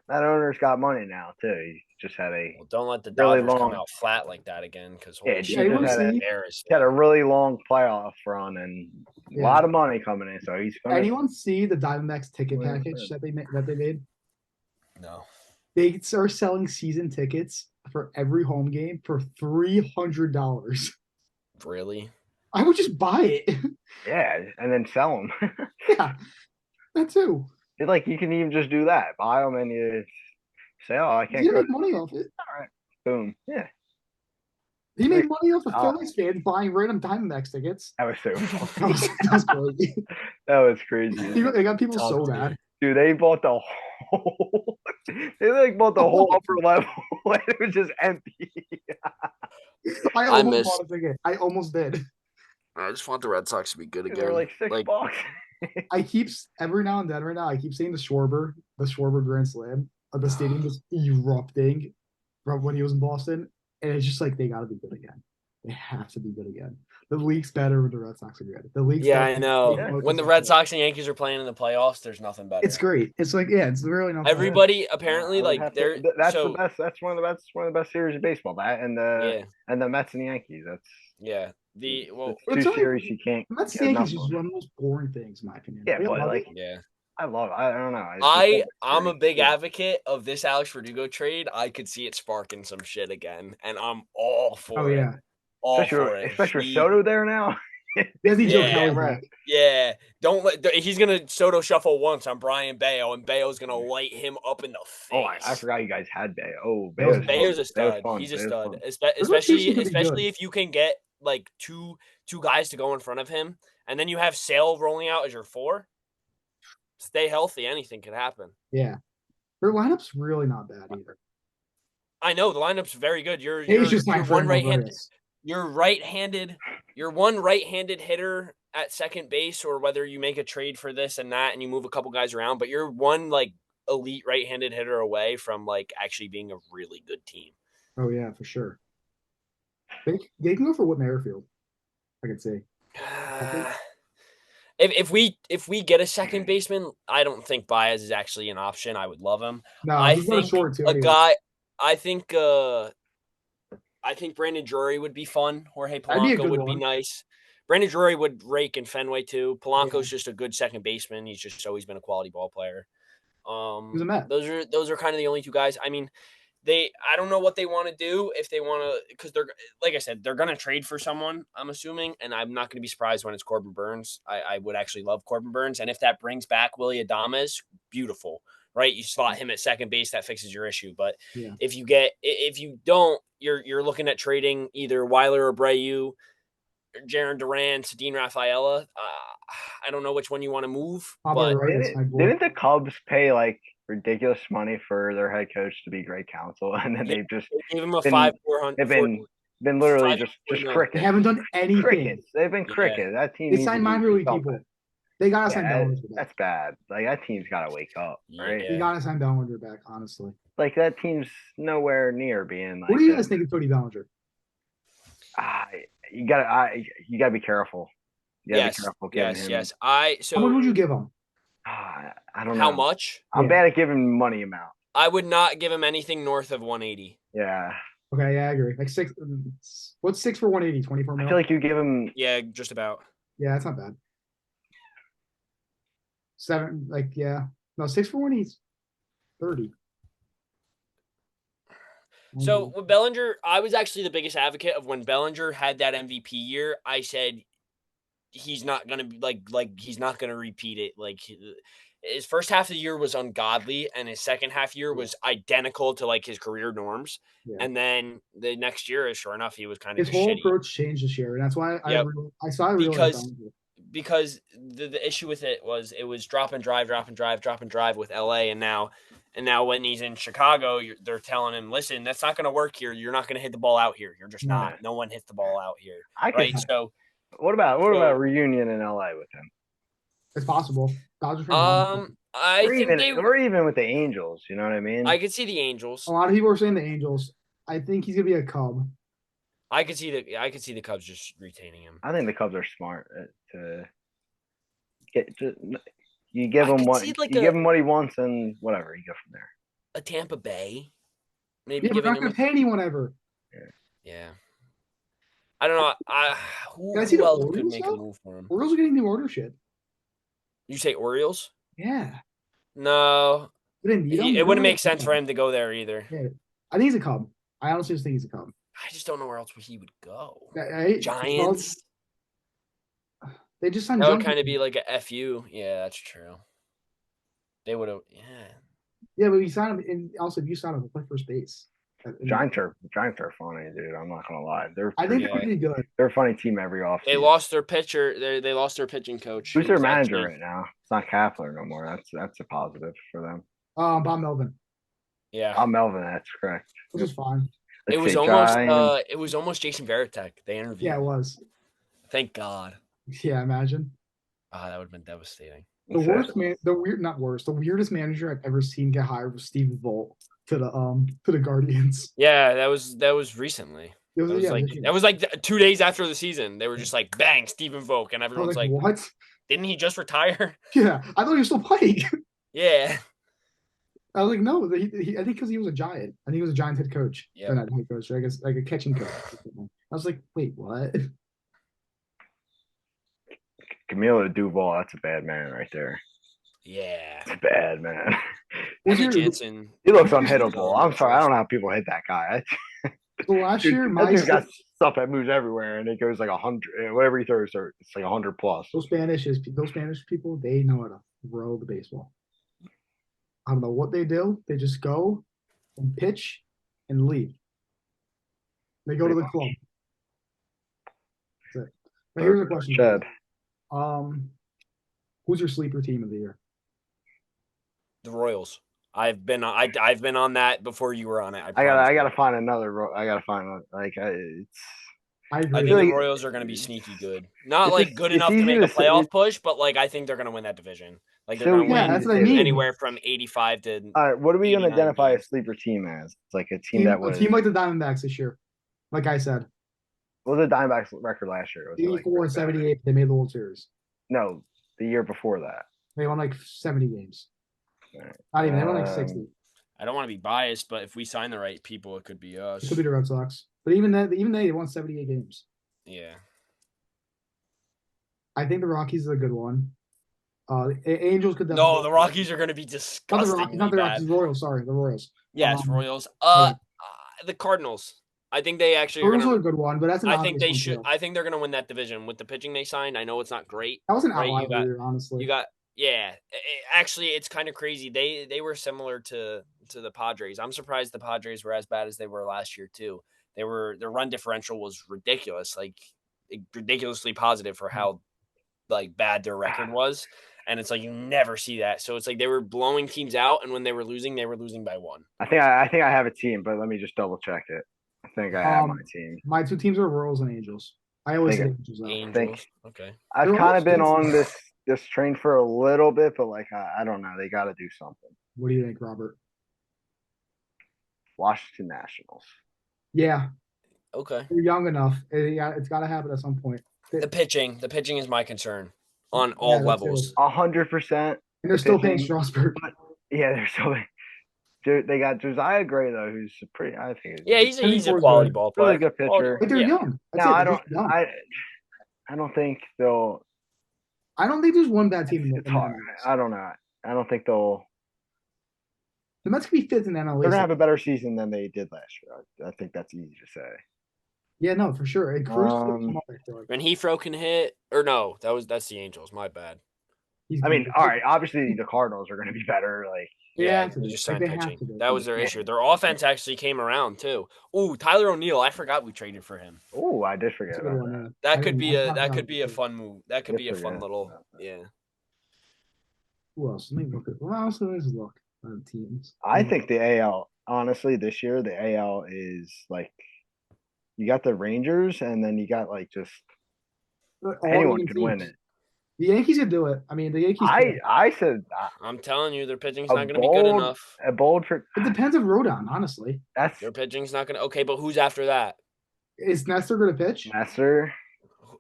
owner's got money now too. He just had don't let the really Dodgers come out flat like that again because he had a really long playoff run and a lot of money coming in. So he's gonna. Anyone see the Diamondbacks ticket package that they made? No. They are selling season tickets for every home game for $300. Really? I would just buy it. Yeah, and then sell them. Yeah, that too. You can even just do that. Buy them and you say, "Oh, I can't." You make money off it. All right, boom. Yeah. He made money off the Phillies fans buying random Diamondbacks tickets. That was so funny. that was crazy. That was crazy. They got people so mad. Dude, they bought the whole. They bought the whole upper level, and it was just empty. I almost bought a ticket. I almost did. I just want the Red Sox to be good again. They were like $6. I keep every now and then. Right now, I keep saying the Schwarber Grand Slam. The stadium is erupting from when he was in Boston, and it's just like they got to be good again. They have to be good again. The league's better when the Red Sox are good. The league's I know. When the Red Sox and Yankees are playing in the playoffs, there's nothing better. It's great. It's like it's really not. Everybody apparently they're that's the best. That's one of the best series of baseball. That and the Mets and the Yankees. That's two series you can't. Mets and Yankees is one of the most boring things, in my opinion. Yeah, but I love it. I don't know. I'm a big advocate of this Alex Verdugo trade. I could see it sparking some shit again, and I'm all for it. Especially with Soto there now. Yeah. Don't let he's gonna Soto shuffle once on Brian Bayo, and Bayo's gonna light him up in the face. Oh, I forgot you guys had Bayo. Oh, Bayo's a stud. He's a stud, especially if you can get like two guys to go in front of him, and then you have Sale rolling out as your 4. Stay healthy. Anything could happen. Yeah, their lineup's really not bad either. I know the lineup's very good. You're one right-handed. You're one right-handed hitter at second base, or whether you make a trade for this and that, and you move a couple guys around. But you're one elite right-handed hitter away from actually being a really good team. Oh yeah, for sure. They can go for Whit Merrifield. I could say. If we get a second baseman, I don't think Baez is actually an option. I would love him. No, I think short too, I think Brandon Drury would be fun. Jorge Polanco would be nice. Brandon Drury would rake in Fenway too. Polanco's just a good second baseman. He's just always been a quality ball player. He's a Met. Those are kind of the only two guys. I mean, I don't know what they want to do if they want to, because they're, like I said, they're going to trade for someone, I'm assuming, and I'm not going to be surprised when it's Corbin Burns. I would actually love Corbin Burns, and if that brings back Willy Adames, beautiful, right? You slot him at second base, that fixes your issue. But if you don't, you're looking at trading either Weiler Abreu, Jaron Duran, Cedine Rafaela. I don't know which one you want to move. But didn't the Cubs pay ridiculous money for their head coach to be Greg Counsell, and then they gave him a 5,400. They've been literally just crickets. They haven't done anything. Crickets. They've been crickets. That team. They signed minor league people. They gotta sign Bellinger back. That's bad. That team's gotta wake up, right? You gotta sign Bellinger back, honestly. That team's nowhere near being What do you guys think of Cody Bellinger? You gotta be careful. Yes. How much would you give him? I don't know. How much? I'm bad at giving money amount. I would not give him anything north of 180. Yeah. Okay, yeah, I agree. 6. What's 6 for 180? 24 million. I feel like you give him. Yeah, just about. Yeah, that's not bad. 7, no, 6 for 180. 30. So with Bellinger, I was actually the biggest advocate of when Bellinger had that MVP year. I said he's not gonna be he's not gonna repeat it. His first half of the year was ungodly, and his second half year was identical to his career norms. Yeah. And then the next year, sure enough, he was kind of his whole approach changed this year, and that's why I saw it because the issue with it was drop and drive with LA, and now when he's in Chicago, they're telling him, listen, that's not going to work here. You're not going to hit the ball out here. You're just not. No one hits the ball out here. So what about reunion in LA with him? It's possible. I think or even with the Angels. You know what I mean? I could see the A Angels. lot of people are saying the Angels. I think he's gonna be a Cub. I could see the Cubs just retaining him. I think the Cubs are smart to get. You give him what give him what he wants, and whatever you go from there. A Tampa Bay, maybe Yeah, we're giving not him gonna pay anyone ever. Yeah. I don't know. Can I see Who the else could Orioles make a though? move for him? Orioles are getting new ownership. You say Orioles? Yeah. No. We didn't need him. It wouldn't make sense for him to go there either. Yeah. I think he's a Cub. I honestly just think he's a Cub. I just don't know where else he would go. Giants. They just signed. That would kind of be like a FU. Yeah, that's true. They would have. Yeah. Yeah, but we signed him, and also if you sign him, to play first base. Giants are funny, dude. I'm not gonna lie. I think they're pretty good. They're a funny team every offseason. They lost their pitcher. They lost their pitching coach. Who's their manager right now? It's not Kapler no more. That's a positive for them. Bob Melvin. Yeah. Bob Melvin. That's correct. Which is fine. It was almost Jason Varitek. They interviewed. Yeah, it was. Thank God. Yeah, imagine. That would have been devastating. The weirdest manager I've ever seen get hired was Stephen Volt to the Guardians. Yeah, that was recently. That was like 2 days after the season. They were just like, bang, Stephen Volk, and everyone's like, what? Didn't he just retire? Yeah, I thought he was still playing. Yeah. I was like, no, I think because he was a Giant. I think he was a Giant head coach. Yeah. Not head coach, I guess like a catching coach. I was like, wait, what? Camilo Duval, that's a bad man right there. Yeah. It's a bad man. Jansen. He looks unhittable. I'm sorry. I don't know how people hit that guy. So last year, that dude's got stuff that moves everywhere, and it goes like 100. Whatever he throws, it's like 100 plus. Those Spanish people, they know how to throw the baseball. I don't know what they do. They just go and pitch and leave. They go to the club. That's it. But here's a question. Chad. Who's your sleeper team of the year? The Royals. I've been on that before you were on it. I gotta find another. I gotta find it's. I think the Royals are going to be sneaky good. Not like good enough to make a playoff push, but like I think they're going to win that division. Like they're going to win that's what I mean. Anywhere from 85 to. All right, what are we going to identify a sleeper team as? It's like a team that was a team like the Diamondbacks this year. Like I said, what was the Diamondbacks record last year? 84 and 78. They made the World Series. No, the year before that. They won like 70 games. Right. Not even. They won like 60. I don't want to be biased, but if we sign the right people, it could be us. It could be the Red Sox. But even they won 78 games. Yeah. I think the Rockies is a good one. Angels could definitely. No, the Rockies are going to be disgusting. Not the Rockies, the Royals. Sorry, the Royals. Yes, Royals. The Cardinals. I think they actually are a good one, but that's an I think they should. I think they're going to win that division with the pitching they signed. I know it's not great. That was an outlier, honestly. Actually, it's kind of crazy. They were similar to the Padres. I'm surprised the Padres were as bad as they were last year too. Their run differential was ridiculous, like ridiculously positive for how like bad their record was. And it's like you never see that. So it's like they were blowing teams out, and when they were losing by one. I think I have a team, but let me just double check it. I think I have my team. My two teams are Royals and Angels. I always say Angels. Okay. I've kind of been on this train for a little bit, but like I don't know, they got to do something. What do you think, Robert? Washington Nationals. Yeah. Okay. They're young enough. It's got to happen at some point. The pitching is my concern on all levels. 100%. And they're still paying Strasburg. Yeah, they're still. They got Josiah Gray though, who's pretty. I think. Yeah, he's a quality ball player. Really good pitcher. But they're young. I don't think they'll. I don't think there's one bad team. It's hard. I don't know. I don't think they'll. The Mets could be fifth in the NL. They're gonna have a better season than they did last year. I think that's easy to say. Yeah, no, for sure. And Cruz when Heathrow can hit, or no, that's the Angels. My bad. I mean, all right. Obviously, the Cardinals are going to be better. Like, they just signed pitching. That was their issue. Their offense actually came around too. Ooh, Tyler O'Neill. I forgot we traded for him. Oh, I did forget about that. That could be a fun move. That could be a fun little Who else? Let me look at. Who else is look on teams? I think the AL. Honestly, this year the AL is like you got the Rangers, and then you got like just anyone could win it. The Yankees could do it. I mean, the Yankees. I said I'm telling you, their pitching's a not going to be good bold enough. a bold for It depends on Rodon, honestly. Their pitching's not going to. Okay, but who's after that? Is Nestor going to pitch? Nestor.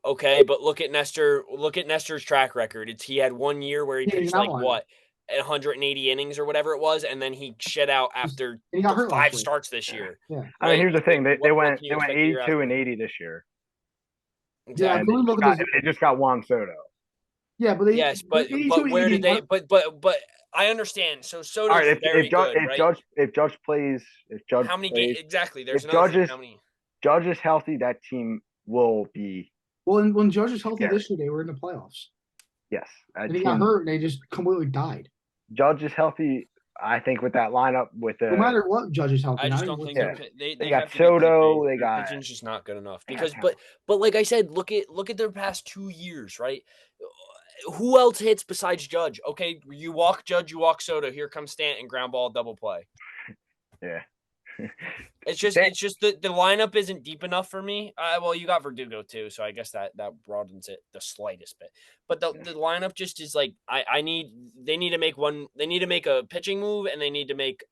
Okay, but look at Nestor. Look at Nestor's track record. He had 1 year where he pitched like what, 180 innings or whatever it was, and then he shed out after he got hurt 5 starts this year. Yeah. Right? I mean, here's the thing: they went 82 and 80 this year. Exactly. Yeah, they just got Juan Soto. Yeah, but but where did they? But I understand. So Soto's all right, very good, right? If Judge plays, how many games exactly? There's another thing. How many? Judge is healthy, that team will be. Well, and when Judge was healthy this year, they were in the playoffs. Yes, and he got hurt, and they just completely died. Judge is healthy. I think with that lineup, no matter what, Judge is healthy. I just don't think they got Soto. They got pitching's just not good enough because, but like I said, look at their past 2 years, right? Who else hits besides Judge? Okay, you walk Judge, you walk Soto. Here comes Stanton, ground ball, double play. Yeah. It's just the lineup isn't deep enough for me. Well, you got Verdugo too, so I guess that broadens it the slightest bit. But the lineup just is like they need to make a pitching move, and they need to make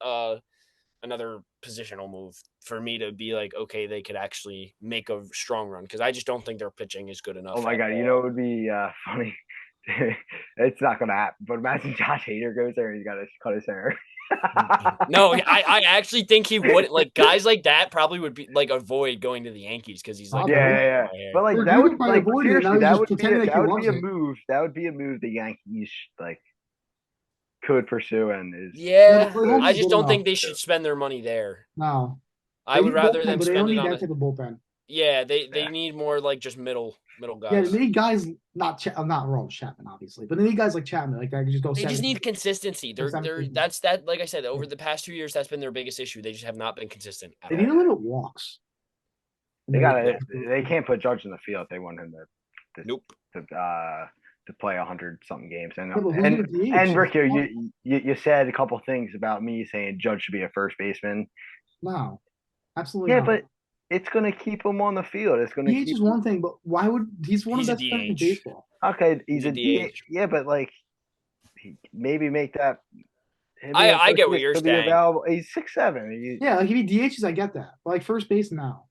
another positional move for me to be like, okay, they could actually make a strong run, because I just don't think their pitching is good enough. Oh my god, you know it would be funny. It's not gonna happen, but imagine Josh Hader goes there and he's got to cut his hair. No, I actually think he would. Like, guys like that probably would be like avoid going to the Yankees because he's like, yeah. But like that would like seriously, that would be a move. That would be a move the Yankees like could pursue and is. Yeah, I just don't think they should spend their money there. No, I would rather them spend it on that type of bullpen. Yeah, they need more like just middle guys. Yeah, they need guys not Ron Chapman, obviously, but they need guys like Chapman, like that can just go. They just need consistency. That's like I said, over the past 2 years, that's been their biggest issue. They just have not been consistent. They need a little walks. They can't put Judge in the field. They want him to play 100-something games. And Rick, you said a couple things about me saying Judge should be a first baseman. No, absolutely. Yeah, but it's going to keep him on the field. It's going to keep is one thing, but why would he's one of the best players in baseball? Okay, he's a DH. Yeah, but like maybe make that. I get what you're saying. Available. He's 6'7". Yeah, like if he DHs, I get that. But like first base now.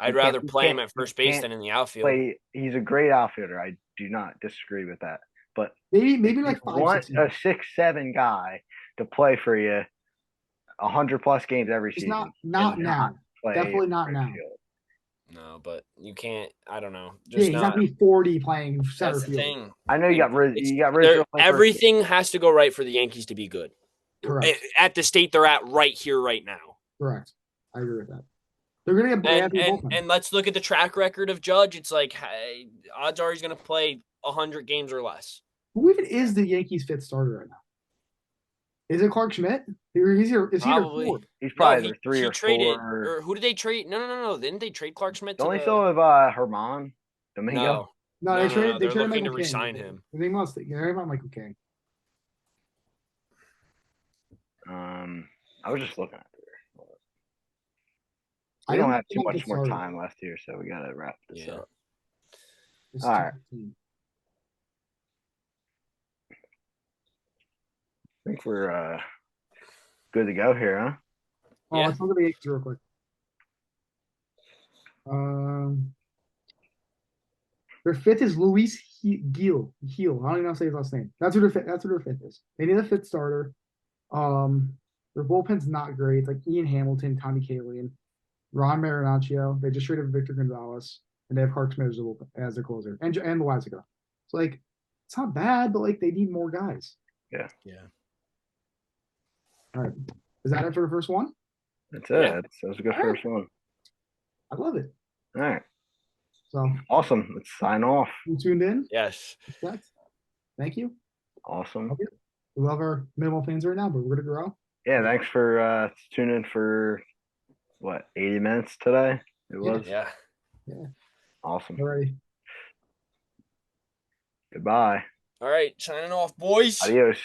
I'd rather play him at first base than in the outfield. He's a great outfielder. I do not disagree with that. But maybe like 5, want a 6'7" guy to play for you 100+ games every season. Not now. Definitely not now. No, but you can't. I don't know. He's not be 40 playing center field. Thing. I know you got Rizzo. Everything has to go right for the Yankees to be good. Correct. At the state they're at right here, right now. Correct. I agree with that. They're going to get and let's look at the track record of Judge. It's like odds are he's going to play 100 games or less. Who even is the Yankees' 5th starter right now? Is it Clark Schmidt? Is he probably. He's probably 3 or 4. Or who did they trade? No. Didn't they trade Clark Schmidt? Don't they still have Herman Domingo? No, they traded. They're looking Michael to resign him. They must. They're about Michael King. I was just looking at it. We don't have too much more time left here, so we gotta wrap this up. All right. I think we're good to go here, huh? Oh, let's look at the Yankees real quick. Their 5th is Luis Gil. I don't even know how to say his last name. That's what their 5th is. They need a 5th starter. Their bullpen's not great. It's like Ian Hamilton, Tommy Kaelian, Ron Marinaccio. They just traded Victor Gonzalez, and they have Clark Schmidt as their closer, and Loizaga. So like, it's not bad, but like they need more guys. Yeah. All right. Is that it for the first one? That's it. Yeah. That was a good first one. I love it. All right. So awesome. Let's sign off. You tuned in? Yes. Thank you. Awesome. Okay. We love our minimal fans right now, but we're gonna grow. Yeah, thanks for tuning in for 80 minutes today. It was. Yeah. Awesome. All right. Goodbye. All right, signing off, boys. Adios.